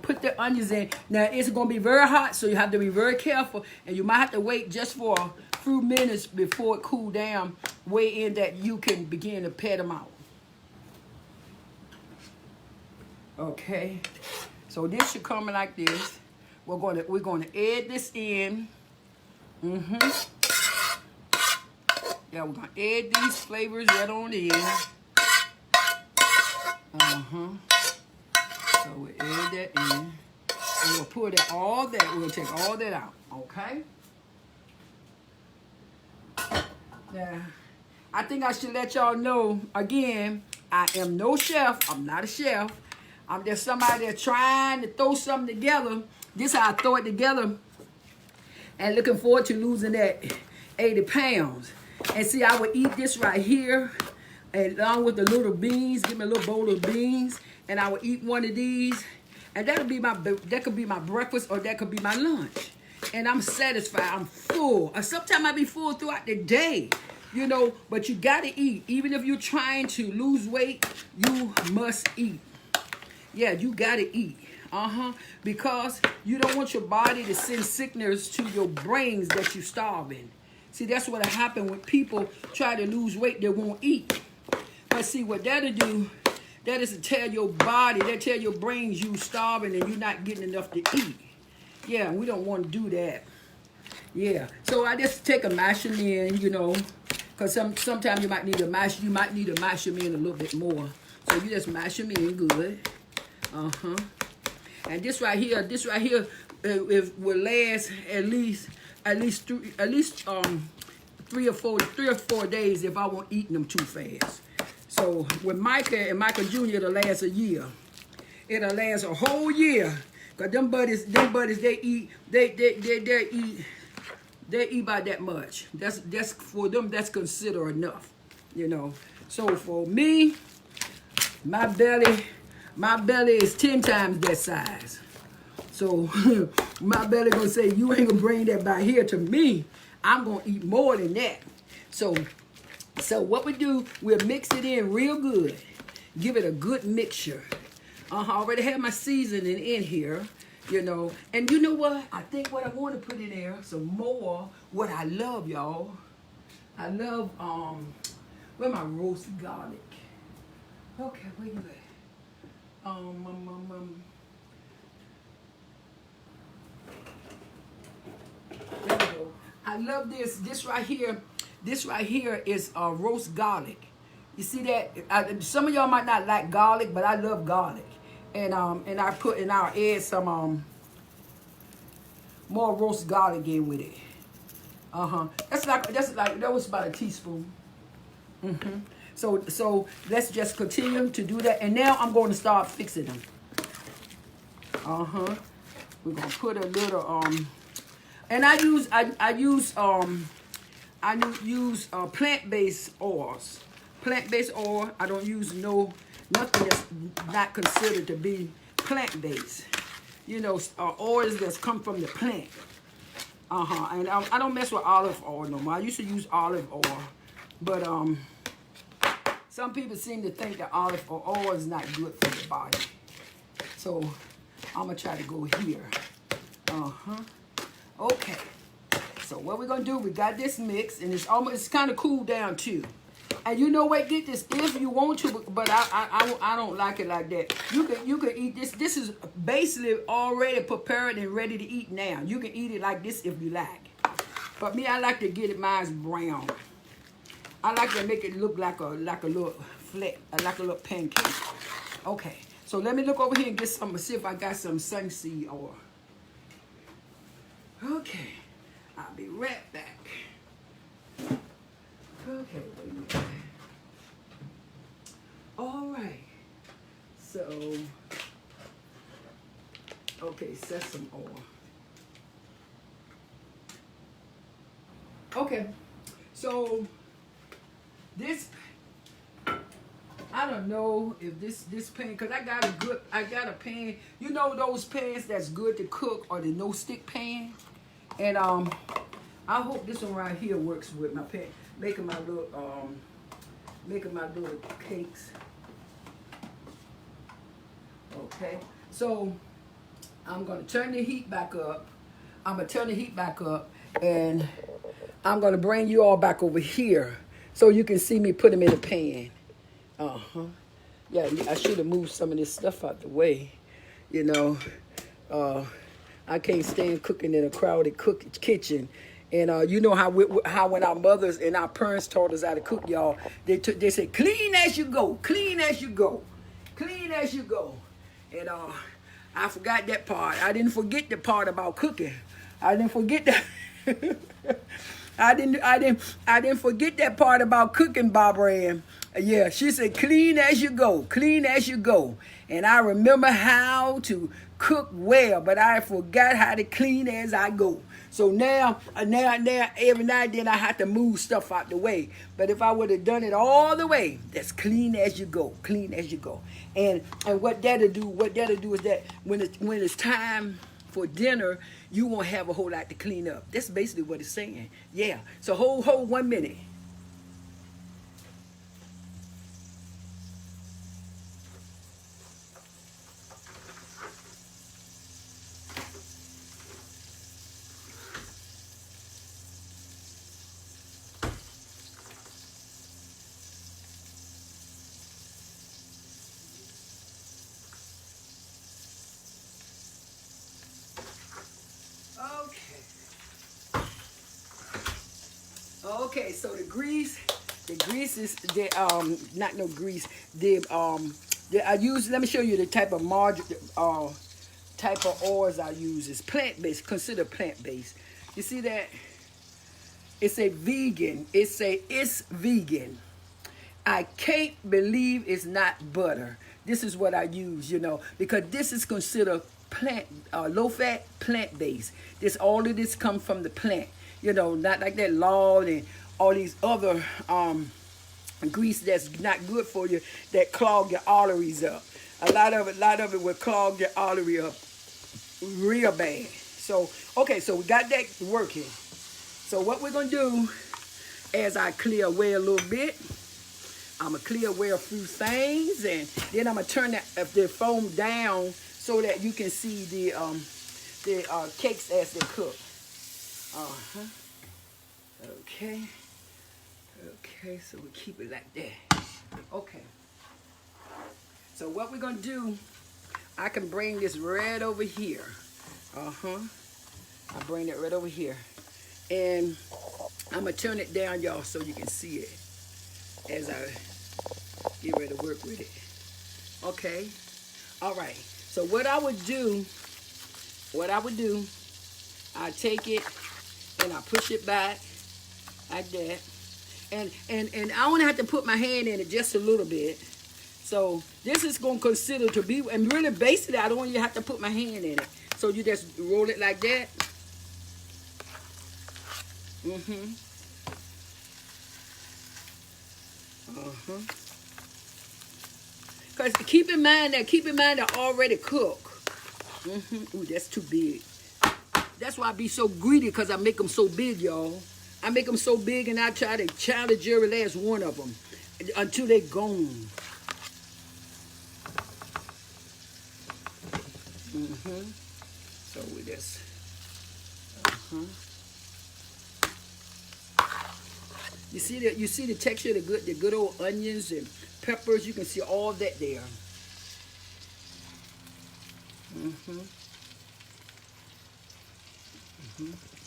put the onions in, now it's going to be very hot, so you have to be very careful, and you might have to wait just for a few minutes before it cool down, way in that you can begin to pat them out. Okay, so this should come like this. We're going to add this in. Yeah, we're gonna add these flavors right on in. So we'll add that in. And we'll pour that we'll take all that out, okay? Now, I think I should let y'all know, again, I am no chef. I'm not a chef. I'm just somebody that's trying to throw something together. This is how I throw it together. And looking forward to losing that 80 pounds. And see, I would eat this right here, along with the little beans. Give me a little bowl of beans. And I would eat one of these. And that could be my breakfast, or that could be my lunch. And I'm satisfied. I'm full. Sometimes I be full throughout the day, you know. But you got to eat. Even if you're trying to lose weight, you must eat. Yeah, you got to eat. Because you don't want your body to send signals to your brains that you're starving. See, that's what happens when people try to lose weight. They won't eat. But see, what that'll do, that is to tell your body, that tell your brains you starving and you're not getting enough to eat. Yeah, we don't want to do that. Yeah, so I just take a mash them in, you know, because sometimes you might need to mash them in a little bit more. So you just mash them in good. And this right here, it will last at least 3 or 4 days if I won't eat them too fast. So with Micah and Micah Jr., it'll last a year. It'll last a whole year. Cause them buddies, they eat about that much. That's for them. That's considered enough, you know. So for me, my belly is 10 times that size. So my belly gonna say, you ain't gonna bring that by here to me. I'm gonna eat more than that. So what we do, we'll mix it in real good. Give it a good mixture. I already have my seasoning in here, you know. And you know what? I think what I want to put in there, some more, what I love, y'all. I love, where my roast garlic? Okay, where you at? There we go. I love this. This right here is roast garlic. You see that? Some of y'all might not like garlic, but I love garlic. And I'll add some more roast garlic in with it. That was about a teaspoon. So let's just continue to do that. And now I'm going to start fixing them. We're gonna put a little and I use plant-based oils. Plant-based oil. I don't use nothing that's not considered to be plant-based. You know, oils that's come from the plant. And I don't mess with olive oil no more. I used to use olive oil, but some people seem to think that olive oil is not good for the body. So I'm gonna try to go here. Okay. So what we're gonna do? We got this mix, and it's kind of cooled down too. And you know what? Get this if you want to, but I don't like it like that. You can eat this. This is basically already prepared and ready to eat now. You can eat it like this if you like. But me, I like to get it mine's brown. I like to make it look like a little flat, like a little pancake. Okay. So let me look over here and get some. See if I got some sunseed oil. Okay. I'll be right back. Okay, wait a minute. All right. So, okay, sesame oil. Okay, so this, I don't know if this pan, because I got a pan. You know those pans that's good to cook, or the no-stick pan? And I hope this one right here works with my pan. Making my little cakes. Okay, so I'm gonna turn the heat back up. And I'm gonna bring you all back over here so you can see me put them in the pan. Yeah, I should have moved some of this stuff out the way. You know, I can't stand cooking in a crowded kitchen. And you know how when our mothers and our parents taught us how to cook, y'all, they said, clean as you go, clean as you go, clean as you go. And I forgot that part. I didn't forget the part about cooking. I didn't forget that. I didn't forget that part about cooking, Barbara Ann. Yeah, she said, clean as you go, clean as you go. And I remember how to cook well, but I forgot how to clean as I go. So now, every now and then I have to move stuff out the way. But if I would have done it all the way, that's clean as you go, clean as you go. And what that'll do is that when it's time for dinner, you won't have a whole lot to clean up. That's basically what it's saying. Yeah. So hold 1 minute. Okay, so the grease is not no grease. I use. Let me show you the type of type of oils I use. It's plant based. Consider plant based. You see that? It's a vegan. It's vegan. I can't believe it's not butter. This is what I use, because this is considered low fat, plant based. All of this comes from the plant. Not like that lard and all these other grease that's not good for you that clog your arteries up. A lot of it will clog your artery up real bad. So, okay, so we got that working. So what we're going to do, as I clear away a little bit, I'm going to clear away a few things, and then I'm going to turn the foam down so that you can see the cakes as they cook. Okay. Okay, so we keep it like that. Okay. So what we're going to do, I can bring this right over here. I'll bring it right over here. And I'm going to turn it down, y'all, so you can see it as I get ready to work with it. Okay. All right. So what I would do, I take it and I push it back like that. And I only have to put my hand in it just a little bit. So this is going to consider to be, and really basically I don't even have to put my hand in it. So you just roll it like that. Because keep in mind that already cook. Ooh, that's too big. That's why I be so greedy, because I make them so big, y'all. I make them so big, and I try to challenge every last one of them until they're gone. So with this. You see the texture of the good old onions and peppers. You can see all that there.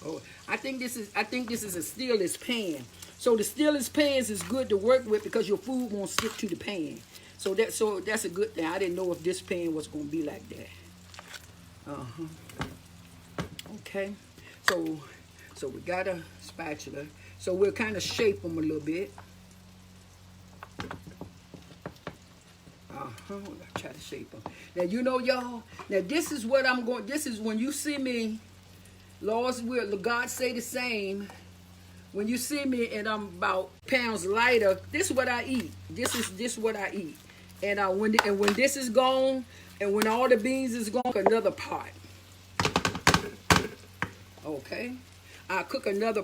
Oh, I think this is a steelless pan. So the steelless pans is good to work with because your food won't stick to the pan. So that's a good thing. I didn't know if this pan was gonna be like that. Okay. So we got a spatula. So we'll kind of shape them a little bit. I'll try to shape them. Now y'all. Now this is what I'm going. This is when you see me. Lord's will, God say the same. When you see me and I'm about pounds lighter, this is what I eat. This is what I eat. And when this is gone, and when all the beans is gone, another pot. Okay, I cook another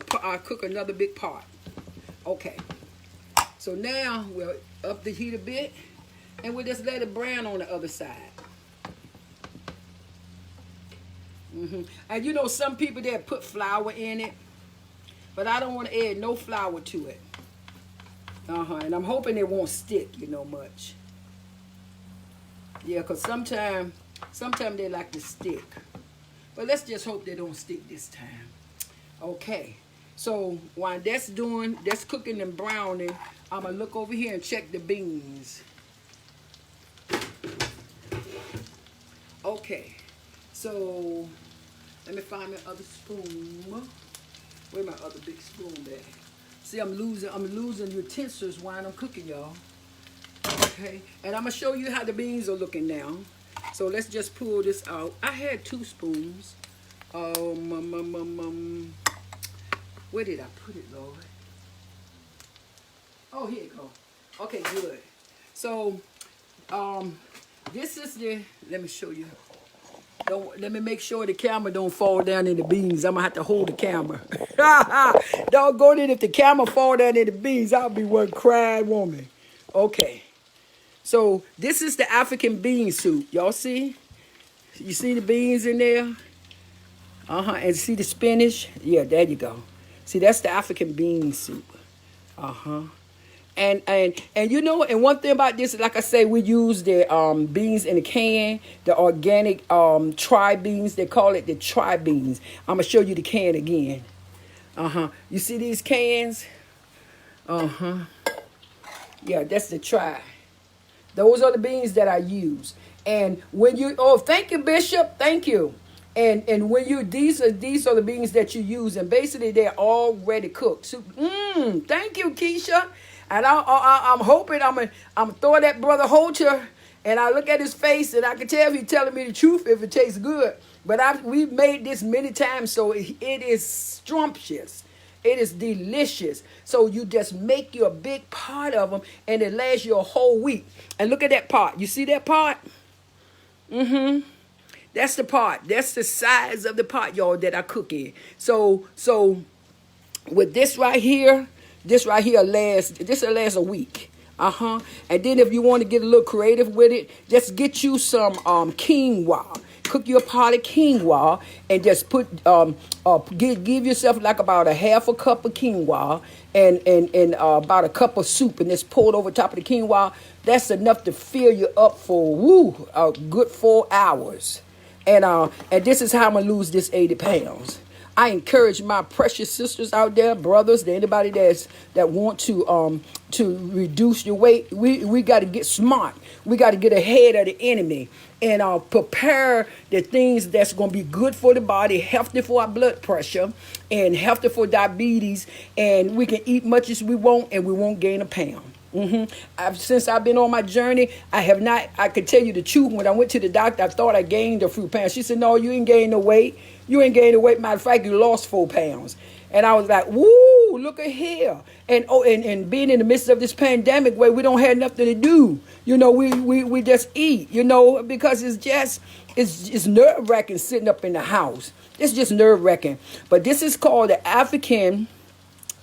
big pot. Okay, so now we'll up the heat a bit, and we'll just let it brown on the other side. And some people that put flour in it, but I don't want to add no flour to it. And I'm hoping it won't stick, much. Yeah, because sometimes they like to stick. But let's just hope they don't stick this time. Okay, So while that's cooking and browning, I'm gonna look over here and check the beans. Okay, so let me find my other spoon. Where my other big spoon at? See, I'm losing utensils while I'm cooking, y'all. Okay, and I'm gonna show you how the beans are looking now. So let's just pull this out. I had 2 spoons. Where did I put it, Lord? Oh, here you go. Okay, good. So, this is let me show you. Let me make sure the camera don't fall down in the beans. I'm gonna have to hold the camera. Doggone it, if the camera fall down in the beans, I'll be one crying woman. Okay. So this is the African bean soup. Y'all see? You see the beans in there? And see the spinach? Yeah, there you go. See, that's the African bean soup. And you know, and one thing about this, like I say, we use the beans in a can, the organic tri beans. They call it the tri beans. I'm gonna show you the can again. You see these cans? Yeah, that's the tri. Those are the beans that I use. And when you, oh, thank you, Bishop, thank you. And when you, these are the beans that you use, and basically they're already cooked. So, thank you, Keisha. And I'm hoping I'm throw that brother Holcher, and I look at his face, and I can tell if he's telling me the truth if it tastes good. But we've made this many times, so it is scrumptious. It is delicious. So you just make you a big pot of them, and it lasts you a whole week. And look at that pot. You see that pot? That's the pot. That's the size of the pot, y'all, that I cook in. So with this right here will last a week. And then if you want to get a little creative with it, just get you some quinoa. Cook your pot of quinoa and just put give yourself like about a half a cup of quinoa and about a cup of soup, and just pour it over top of the quinoa. That's enough to fill you up for a good 4 hours. And this is how I'm gonna lose this 80 pounds. I encourage my precious sisters out there, brothers, anybody that want to reduce your weight. We got to get smart. We got to get ahead of the enemy and prepare the things that's going to be good for the body, healthy for our blood pressure, and healthy for diabetes. And we can eat much as we want, and we won't gain a pound. Since I've been on my journey, I have not. I can tell you the truth. When I went to the doctor, I thought I gained a few pounds. She said, "No, you ain't gained no weight. You ain't gained no weight. Matter of fact, you lost 4 pounds." And I was like, "Woo! Look at here!" And being in the midst of this pandemic, where we don't have nothing to do, we just eat, because it's nerve wracking sitting up in the house. It's just nerve wracking. But this is called the African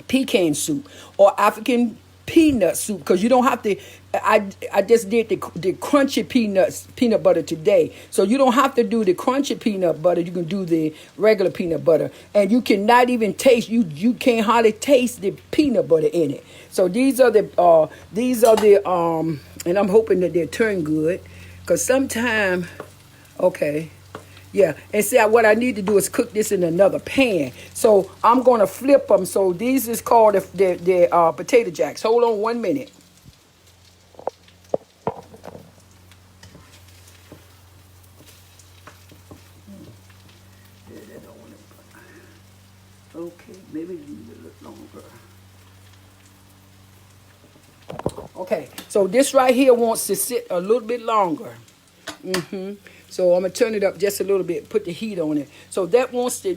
pecan soup or African peanut soup, because you don't have to. I just did the crunchy peanut butter today, so you don't have to do the crunchy peanut butter. You can do the regular peanut butter, and you cannot even taste. You can't hardly taste the peanut butter in it. So these are the and I'm hoping that they turn good, because sometime, okay. Yeah, and see, what I need to do is cook this in another pan. So I'm going to flip them. So these is called the potato jacks. Hold on 1 minute. Okay, maybe you need a little longer. Okay, so this right here wants to sit a little bit longer. So I'm gonna turn it up just a little bit, put the heat on it. So that wants to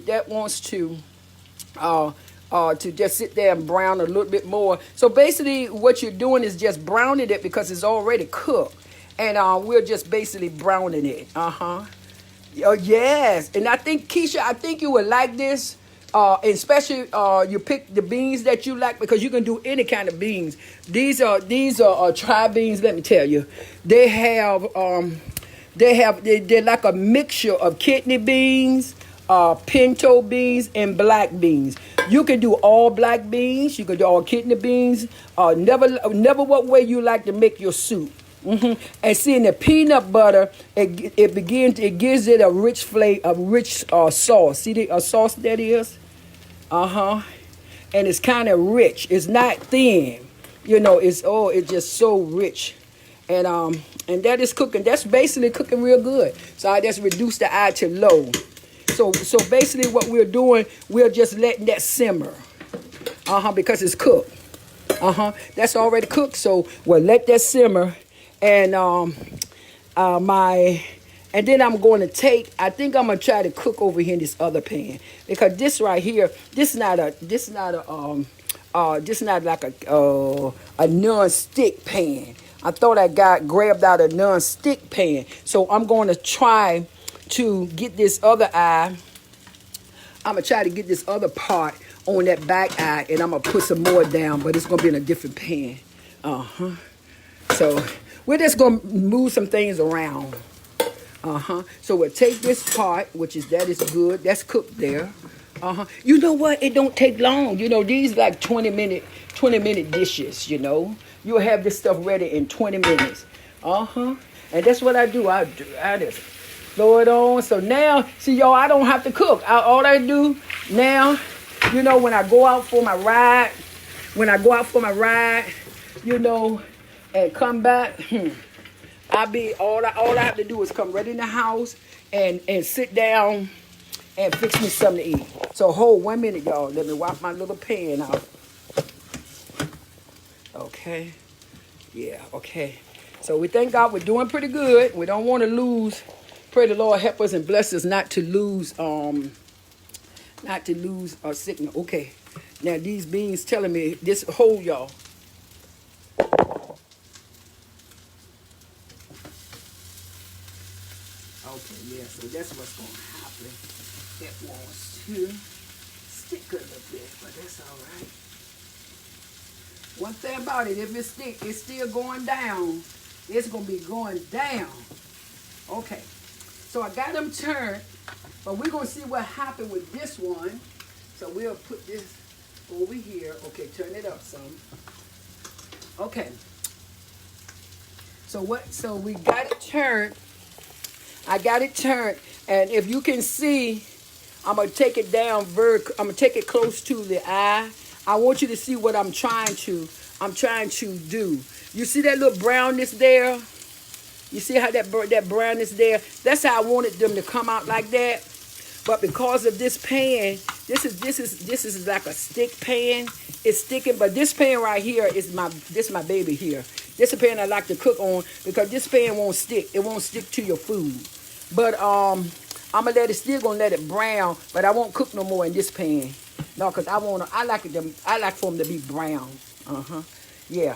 just sit there and brown a little bit more. So basically what you're doing is just browning it because it's already cooked. And we're just basically browning it. Oh, yes. And I think, Keisha, you would like this. Especially you pick the beans that you like, because you can do any kind of beans. These are tri beans, let me tell you. They're like a mixture of kidney beans, pinto beans, and black beans. You can do all black beans. You can do all kidney beans. Never what way you like to make your soup. And seeing the peanut butter, it gives it a rich flavor, a rich sauce. See the sauce that is? and it's kind of rich. It's not thin. You know, it's just so rich. And that is cooking. That's basically cooking real good. So I just reduced the eye to low. So basically what we're doing, we're just letting that simmer. Because it's cooked. That's already cooked. So we'll let that simmer. And and then I'm going to take, I think I'm going to try to cook over here in this other pan. Because this right here, this is not like a non-stick pan. I thought I grabbed out a non-stick pan. So I'm going to try to get this other eye. I'm going to try to get this other part on that back eye, and I'm going to put some more down, but it's going to be in a different pan. So we're just going to move some things around. So we'll take this part, that is good. That's cooked there. You know what? It don't take long. You know, these like 20-minute dishes, you know. You'll have this stuff ready in 20 minutes. And that's what I do. I just throw it on. So now, see, y'all, I don't have to cook. All I do now, you know, when I go out for my ride, you know, and come back, all I have to do is come right in the house and sit down and fix me something to eat. So hold 1 minute, y'all. Let me wipe my little pan out. Okay. Yeah, okay. So we thank God we're doing pretty good. We don't want to lose. Pray the Lord help us and bless us not to lose our signal. Okay. Now these beans telling me this, hold y'all. Okay, yeah, so that's what's going to happen. It wants to stick a little bit, but that's all right. One thing about it, if it stick, it's still going down. It's going to be going down. Okay, so I got them turned, but we're going to see what happened with this one. So we'll put this over here. Okay, turn it up some. Okay. So we got it turned. I got it turned, and if you can see, I'm gonna take it down I'm gonna take it close to the eye. I want you to see what I'm trying to do. You see that little brownness there? You see how that brownness there? That's how I wanted them to come out like that. But because of this pan, this is like a stick pan. It's sticking, but this pan right here is my baby here. This is a pan I like to cook on because this pan won't stick. It won't stick to your food. But I'm gonna still gonna let it brown, but I won't cook no more in this pan. No, cause I like for them to be brown. Yeah.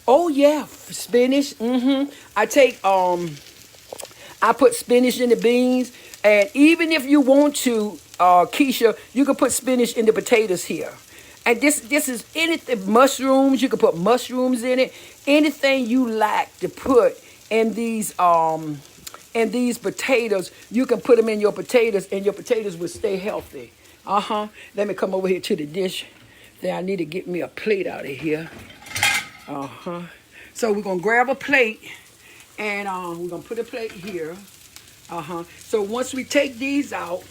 Oh yeah, spinach. I put spinach in the beans, and even if you want to, Keisha, you can put spinach in the potatoes here. And this is anything, mushrooms, you can put mushrooms in it. Anything you like to put in these potatoes, you can put them in your potatoes, and your potatoes will stay healthy. Let me come over here to the dish. Then I need to get me a plate out of here. So we're gonna grab a plate, and we're gonna put a plate here. So once we take these out,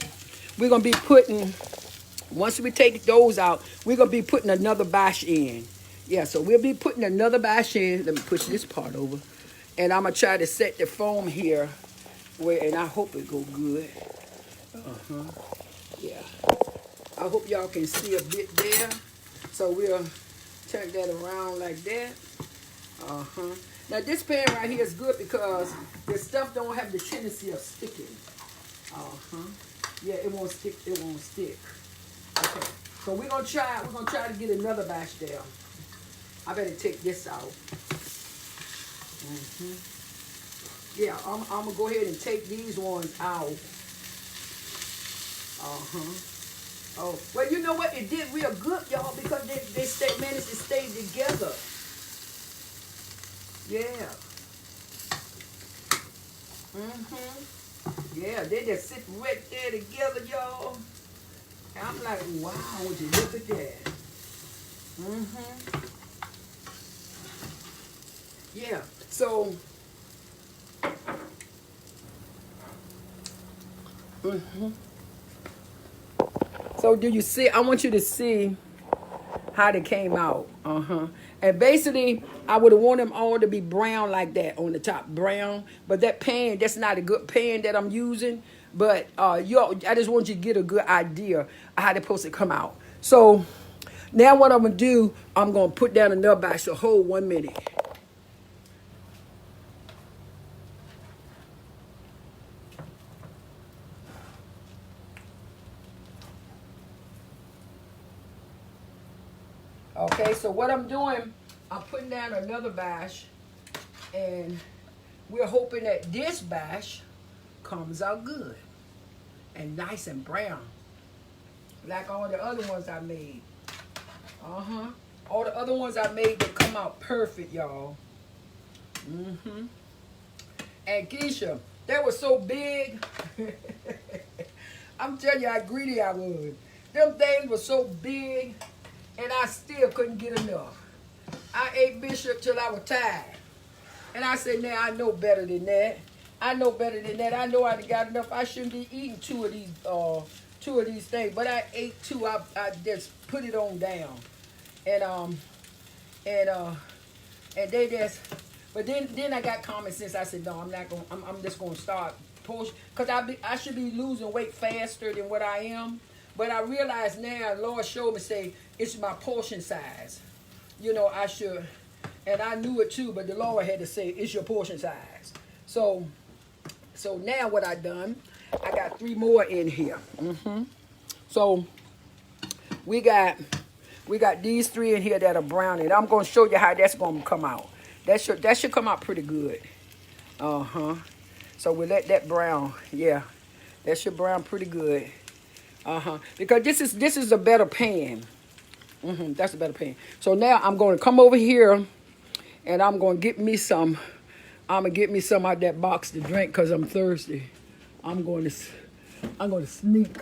we're gonna be putting. Once we take those out, we're gonna be putting another batch in. Yeah, so we'll be putting another batch in. Let me push this part over, and I'm gonna try to set the foam here, and I hope it go good. Yeah, I hope y'all can see a bit there. So we'll turn that around like that. Now this pan right here is good because the stuff don't have the tendency of sticking. Yeah, it won't stick. It won't stick. Okay, so we're gonna try to get another batch there. I better take this out. Yeah, I'm gonna go ahead and take these ones out. Oh, well, you know what? It did real good, y'all, because they managed to stay together. Yeah. Yeah, they just sit right there together, y'all. And I'm like, wow, would you look at that? Yeah, so So do you see? I want you to see how they came out. And basically, I would have wanted them all to be brown like that on the top, brown. But that pan, that's not a good pan that I'm using. But I just want you to get a good idea of how they're supposed to come out. So now what I'm gonna do, I'm gonna put down another batch. So hold 1 minute. Okay, so what I'm doing, I'm putting down another batch, and we're hoping that this batch comes out good and nice and brown, like all the other ones I made. All the other ones I made, they come out perfect, y'all. And Keisha, they were so big. I'm telling you how greedy I was. Them things were so big, and I still couldn't get enough. I ate Bishop till I was tired. And I said, now I know better than that. I know better than that. I know I got enough. I shouldn't be eating two of these things. But I ate two. I just put it on down. And they just, but then I got common sense. I said, no, I'm not going. I'm just going to start push, because I should be losing weight faster than what I am. But I realize now, Lord showed me, say, it's my portion size. You know, I should, and I knew it too, but the Lord had to say, it's your portion size. So now what I done, I got 3 more in here. So we got these 3 in here that are brown, and I'm going to show you how that's going to come out. That should come out pretty good. So we let that brown, yeah, that should brown pretty good. Because this is a better pan. That's a better pan. So now I'm going to come over here, and I'm going to get me some. I'm gonna get me some out of that box to drink because I'm thirsty. I'm gonna sneak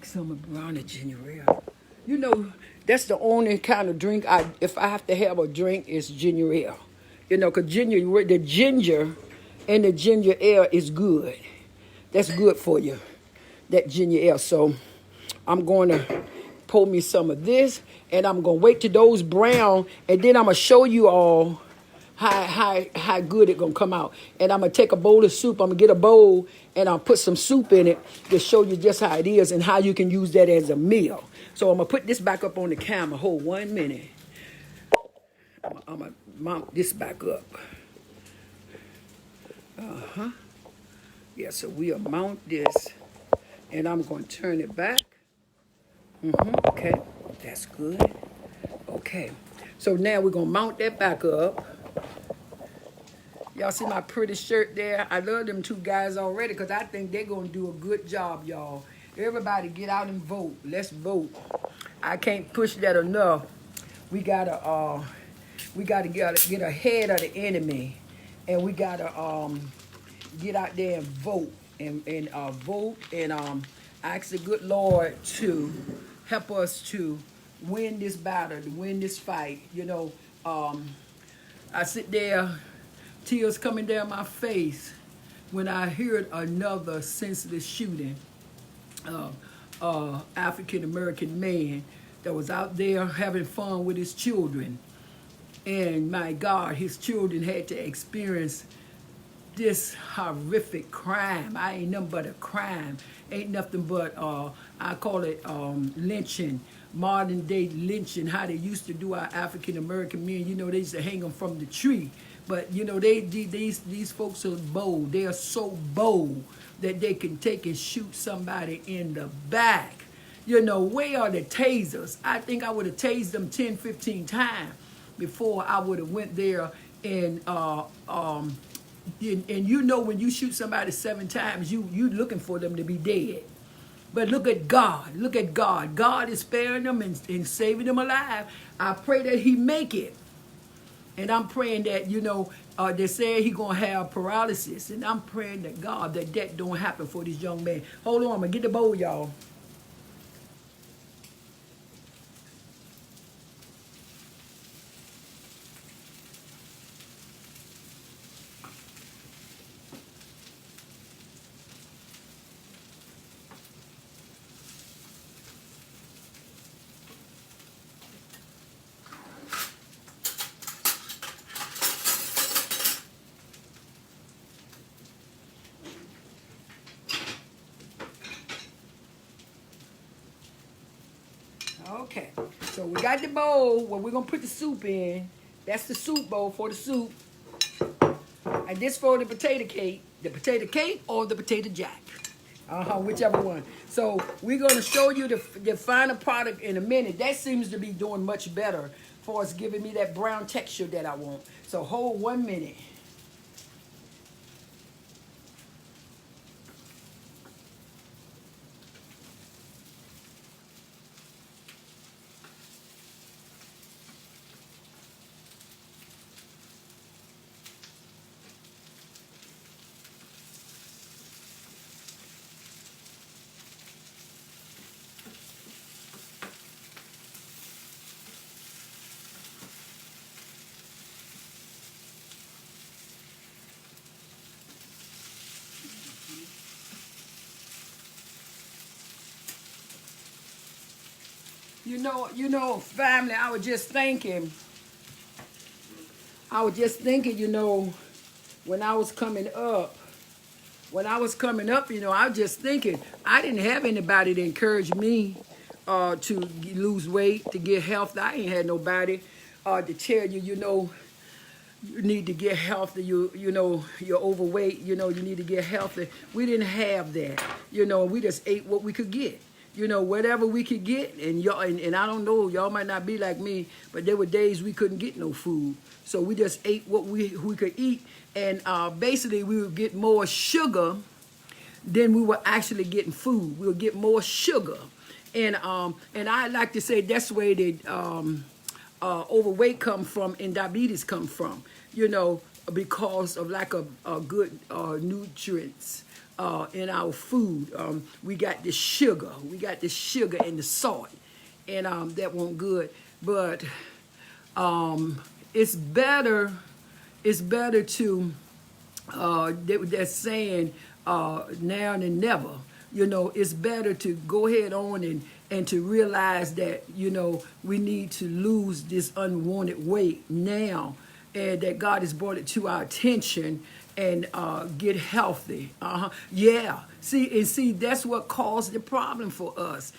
some of Brown and ginger ale. You know, that's the only kind of drink if I have to have a drink, it's ginger ale. You know, because the ginger and the ginger ale is good. That's good for you, that ginger ale. So I'm going to pour me some of this, and I'm going to wait till those brown, and then I'm going to show you all how good it going to come out. And I'm going to take a bowl of soup. I'm going to get a bowl, and I'll put some soup in it to show you just how it is and how you can use that as a meal. So I'm going to put this back up on the camera. Hold 1 minute. I'm going to mount this back up. Yeah, so we'll mount this, and I'm going to turn it back. Okay, that's good. Okay, so now we're going to mount that back up. Y'all see my pretty shirt there? I love them 2 guys already because I think they're going to do a good job, y'all. Everybody get out and vote. Let's vote. I can't push that enough. We gotta get ahead of the enemy, and we gotta get out there and vote and vote and ask the good Lord to help us to win this battle, to win this fight. You know, I sit there, tears coming down my face when I heard another senseless shooting. African-American man that was out there having fun with his children. And my God, his children had to experience this horrific crime. I ain't nothing but a crime. Ain't nothing but, I call it lynching, modern day lynching, how they used to do our African-American men. You know, they used to hang them from the tree. But, you know, these folks are bold. They are so bold that they can take and shoot somebody in the back. You know, where are the tasers? I think I would have tased them 10, 15 times before I would have went there and you know, when you shoot somebody 7 times, you looking for them to be dead. But look at God. Look at God. God is sparing them and saving them alive. I pray that he make it. And I'm praying that, you know, they say he going to have paralysis. And I'm praying that God, that don't happen for this young man. Hold on, I'm going to get the bowl, y'all. Okay, so we got the bowl where we're gonna put the soup in. That's the soup bowl for the soup. And this for the potato cake or the potato jack. Whichever one. So we're gonna show you the final product in a minute. That seems to be doing much better for us, giving me that brown texture that I want. So hold 1 minute. Family, I was just thinking, when I was coming up, I was just thinking, I didn't have anybody to encourage me to lose weight, to get healthy. I ain't had nobody to tell you, you need to get healthy. You're overweight. You need to get healthy. We didn't have that. We just ate what we could get. Whatever we could get, and y'all, and I don't know, y'all might not be like me, but there were days we couldn't get no food, so we just ate what we could eat, and basically we would get more sugar than we were actually getting food. We would get more sugar, and I like to say that's where the overweight come from and diabetes come from. Because of lack of good nutrients in our food. We got the sugar. And the salt, and that wasn't good. But it's better. It's better to. They're saying now than never. It's better to go ahead on and to realize that we need to lose this unwanted weight now, and that God has brought it to our attention, and get healthy. Yeah. See, that's what caused the problem for us.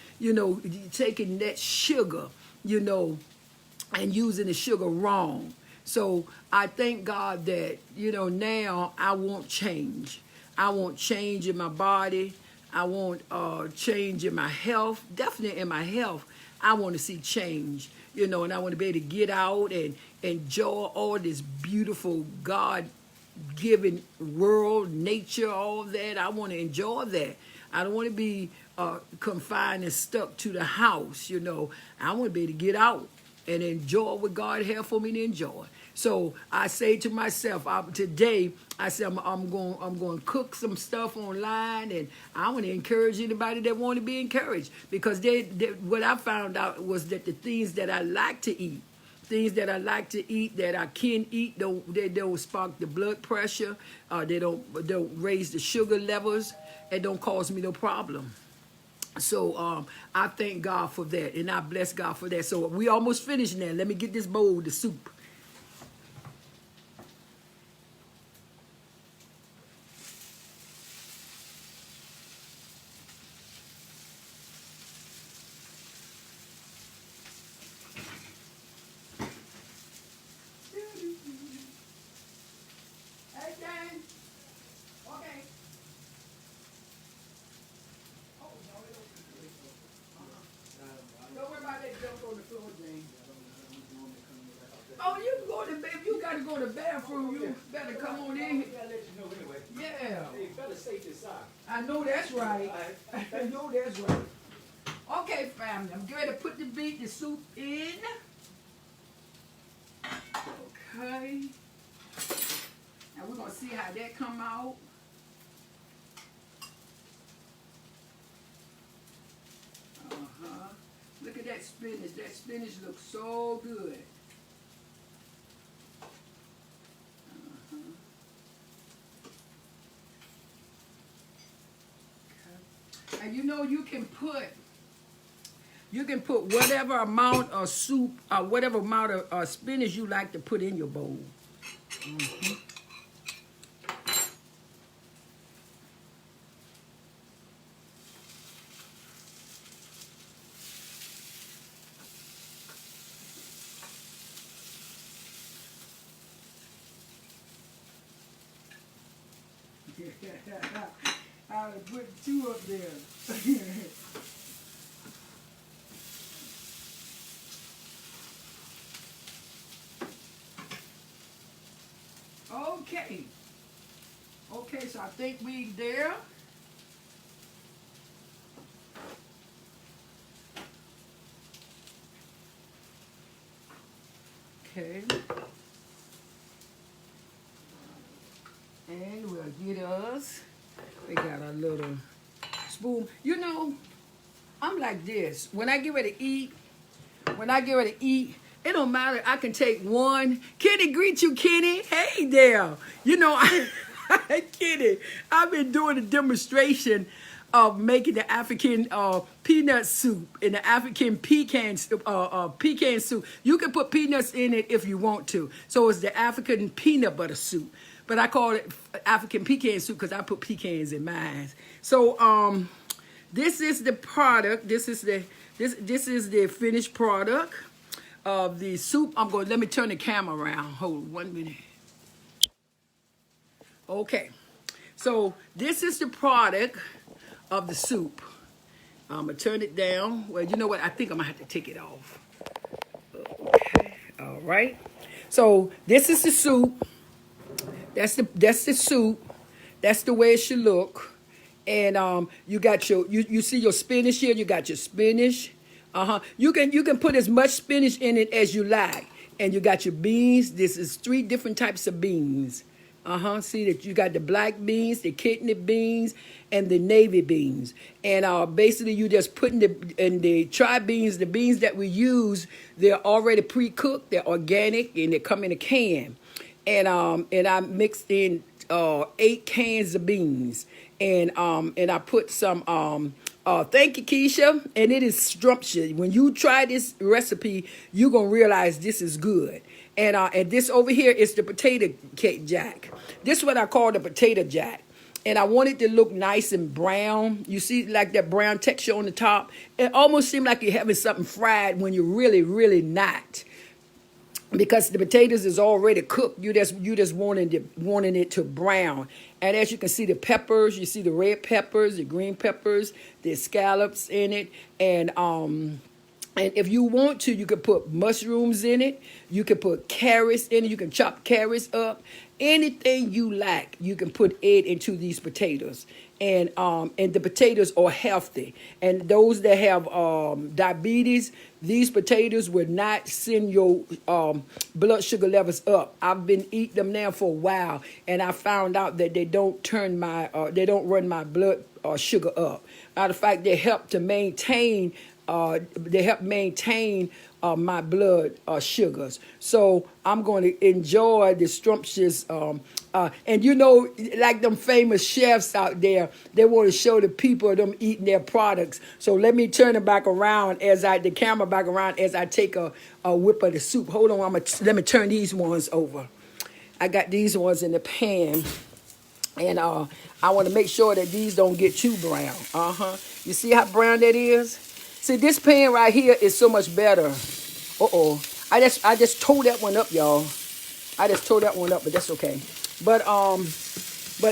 Taking that sugar, and using the sugar wrong. So I thank God that, now I want change. I want change in my body. I want change in my health. Definitely in my health, I want to see change. And I want to be able to get out and enjoy all this beautiful God-given world, nature, all that. I want to enjoy that. I don't want to be confined and stuck to the house. I want to be able to get out and enjoy what God has for me to enjoy. So I say to myself, today, I said I'm going to cook some stuff online, and I want to encourage anybody that want to be encouraged, because what I found out was that the things that I like to eat, that I can eat, they don't spark the blood pressure, they don't raise the sugar levels, and don't cause me no problem. So I thank God for that, and I bless God for that. So we almost finished now. Let me get this bowl, the soup. Hey, Jane. Okay. Don't worry about that junk on the floor, Jane. Oh, you can go to bed. If you got to go to the bathroom, you better come on in. I gotta let you know anyway. Yeah. Hey, better safe inside. I know that's right. I know that's right. Okay, family. I'm ready to put the soup in. Okay. Now we're going to see how that come out. Look at that spinach. That spinach looks so good. Okay. And you can put whatever amount of soup or whatever amount of spinach you like to put in your bowl. I put two up there. Okay. Okay, so I think we there. Okay. And we'll get us. We got a little spoon. You know, I'm like this. When I get ready to eat, it don't matter. I can take one. Kenny, greet you, Kenny. Hey there. You know, Kenny, I've been doing a demonstration of making the African peanut soup and the African pecan soup. You can put peanuts in it if you want to. So it's the African peanut butter soup. But I call it African pecan soup because I put pecans in mine. So this is the product. This is the finished product of the soup. Let me turn the camera around. Hold on 1 minute. Okay. So this is the product of the soup. I'm going to turn it down. Well, you know what? I think I'm going to have to take it off. Okay. All right. So this is the soup. That's the soup. That's the way it should look. And you got you see your spinach here. You got your spinach. You can put as much spinach in it as you like. And you got your beans. This is 3 different types of beans. See that you got the black beans, the kidney beans, and the navy beans. And basically you just putting the tri beans, the beans that we use, they're already pre-cooked, they're organic, and they come in a can. And I mixed in 8 cans of beans. And I put some thank you, Keisha. And it is scrumptious. When you try this recipe, you're gonna realize this is good. And this over here is the potato cake jack. This is what I call the potato jack. And I want it to look nice and brown. You see like that brown texture on the top? It almost seems like you're having something fried when you're really, really not. Because the potatoes is already cooked. You just wanting it to brown. And as you can see, the peppers, you see the red peppers, the green peppers, the scallops in it. And if you want to, you can put mushrooms in it. You can put carrots in it. You can chop carrots up. Anything you like, you can put it into these potatoes. And the potatoes are healthy. And those that have diabetes, these potatoes will not send your blood sugar levels up. I've been eating them now for a while, and I found out that they don't run my blood sugar up. Matter of fact, they help to maintain. My blood sugars. So I'm going to enjoy the scrumptious, and you know, like them famous chefs out there, they want to show the people them eating their products. So let me turn it back around the camera back around as I take a whip of the soup. Hold on, let me turn these ones over. I got these ones in the pan. And I want to make sure that these don't get too brown. You see how brown that is? See, this pan right here is so much better. I just tore that one up, y'all. I just tore that one up, but that's okay. But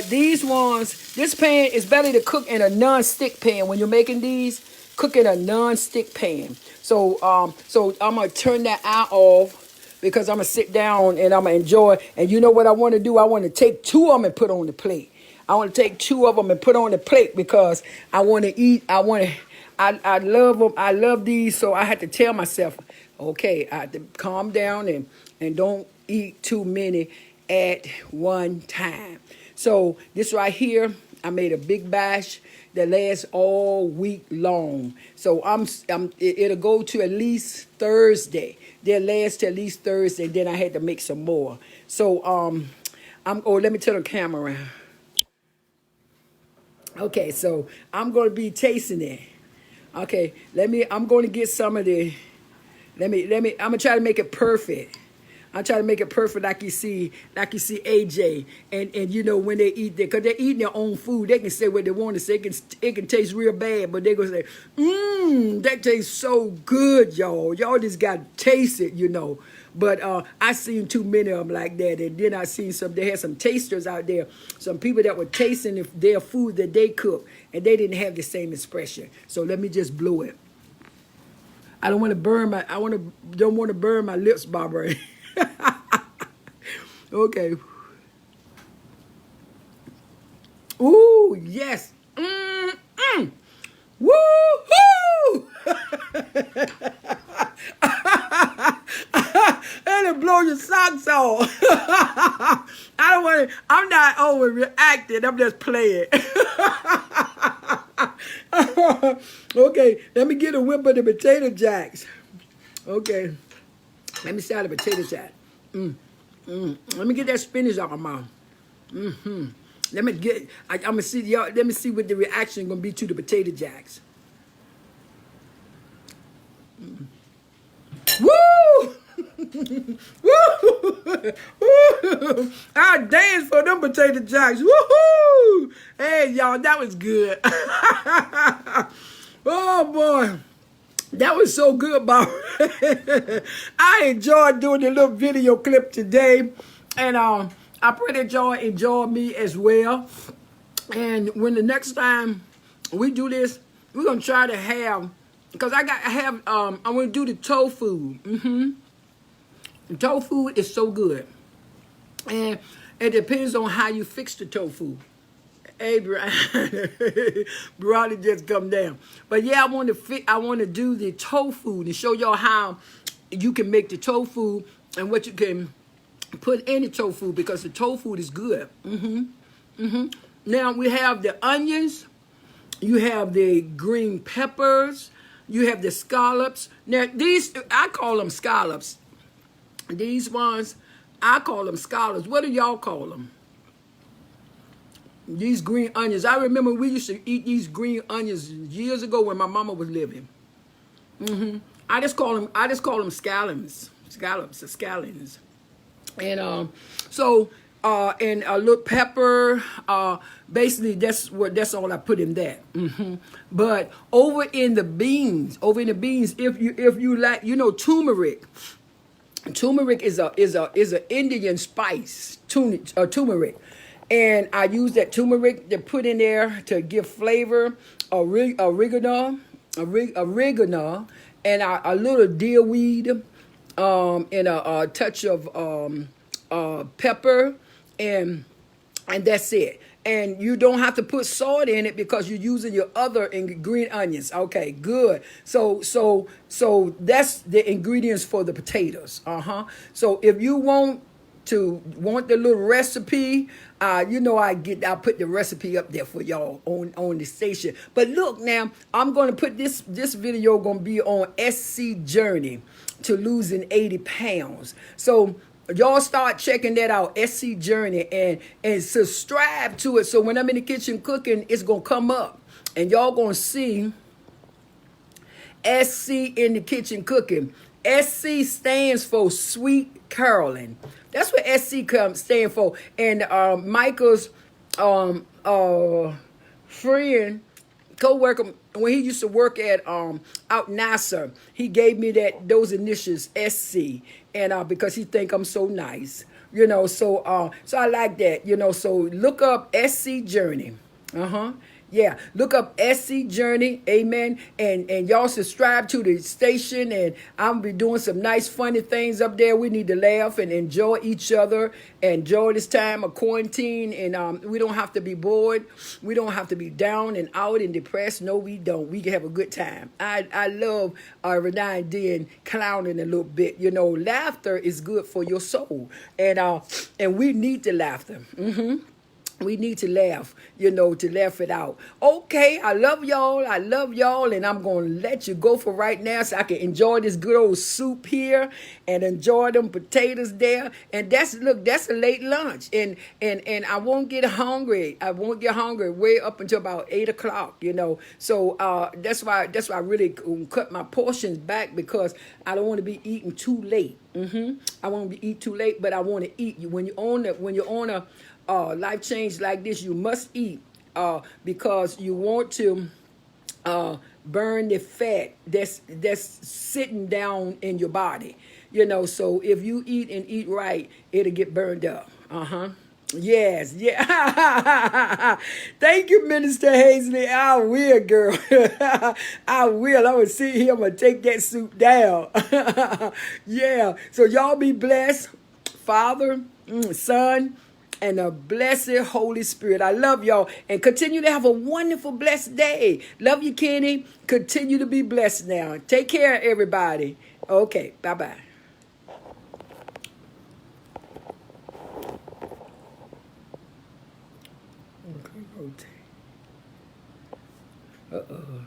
these ones, this pan is better to cook in a non-stick pan. When you're making these, cook in a non-stick pan. So I'm gonna turn that eye off because I'm gonna sit down and I'm gonna enjoy. And you know what I want to do? I want to take 2 of them and put on the plate. I want to take 2 of them and put on the plate because I want to eat. I love them. I love these. So I had to tell myself, okay, I have to calm down and don't eat too many at one time. So this right here, I made a big batch that lasts all week long. So it'll go to at least Thursday. They'll last till at least Thursday. Then I had to make some more. So let me turn the camera around. Okay, so I'm going to be tasting it. Okay, I'm going to get some of the, I'm going to try to make it perfect. I'll try to make it perfect like you see AJ. And you know, when they eat because they're eating their own food, they can say what they want to say. It can taste real bad, but they're going to say, that tastes so good, y'all. Y'all just got to taste it, you know. But I seen too many of them like that. And then I seen they had some tasters out there, some people that were tasting their food that they cook, and they didn't have the same expression. So let me just blow it. I don't want to burn don't want to burn my lips, Barbara. Okay. Ooh, yes. Mm-mm. Woo-hoo! And it blow your socks off. I'm not overreacting. I'm just playing. Okay, let me get a whip of the potato jacks. Okay, let me start the potato jack. Let me get that spinach out of my mouth. Let me get. I'm gonna see y'all. Let me see what the reaction gonna be to the potato jacks. Woo! Woo! Woo! I danced for them potato jacks. Woohoo! Hey, y'all, that was good. Oh boy. That was so good, Bob. I enjoyed doing the little video clip today. And I pray that y'all enjoy me as well. And when the next time we do this, we're gonna try to have, because I want to do the tofu. The tofu is so good. And it depends on how you fix the tofu. Hey, Brian, Brian just come down. But yeah, I want to do the tofu to show y'all how you can make the tofu and what you can put in the tofu, because the tofu is good. Now we have the onions, you have the green peppers, you have the scallops. Now these, I call them scallops. These ones, I call them scallops. What do y'all call them? These green onions. I remember we used to eat these green onions years ago when my mama was living. I just call them scallions. Scallions. And and a little pepper. Basically that's all I put in that. But over in the beans, if you like, turmeric. Turmeric is a Indian spice. Turmeric. And I use that turmeric to put in there to give flavor, oregano, and a little deer weed, and a touch of pepper, and that's it. And you don't have to put salt in it because you're using your other green onions. Okay, good. So that's the ingredients for the potatoes. So if you want the little recipe, I'll put the recipe up there for y'all on the station. But look now, I'm going to put this video going to be on SC Journey to losing 80 pounds. So y'all start checking that out, SC Journey, and subscribe to it. So when I'm in the kitchen cooking, it's going to come up and y'all going to see SC in the kitchen cooking. SC stands for Sweet Carolyn. That's what SC stand for. And Michael's friend, co-worker, when he used to work at out NASA, he gave me those initials SC, and because he think I'm so nice, So I like that, So look up SC Journey. Yeah, look up SC Journey, amen, and y'all subscribe to the station, and I'm be doing some nice funny things up there. We need to laugh and enjoy each other, enjoy this time of quarantine, and we don't have to be bored. We don't have to be down and out and depressed. No, we don't. We can have a good time. I love Renee and Den clowning a little bit. Laughter is good for your soul, and we need the laughter. We need to laugh, to laugh it out. Okay, I love y'all, and I'm going to let you go for right now so I can enjoy this good old soup here and enjoy them potatoes there. And that's a late lunch, and I won't get hungry. I won't get hungry way up until about 8 o'clock, So that's why I really cut my portions back, because I don't want to be eating too late. I won't be eat too late, but I want to eat. When you're on a life change like this, you must eat because you want to burn the fat that's sitting down in your body. You know, so if you eat and eat right, it'll get burned up. Uh-huh. Yes, yeah. Thank you, Minister Hazley. I will, girl. I will. I'm going to sit here. I'm going to take that soup down. Yeah. So y'all be blessed. Father, Son, and a blessed Holy Spirit. I love y'all. And continue to have a wonderful, blessed day. Love you, Kenny. Continue to be blessed now. Take care, everybody. Okay. Bye-bye. Okay, rotate. Uh-oh.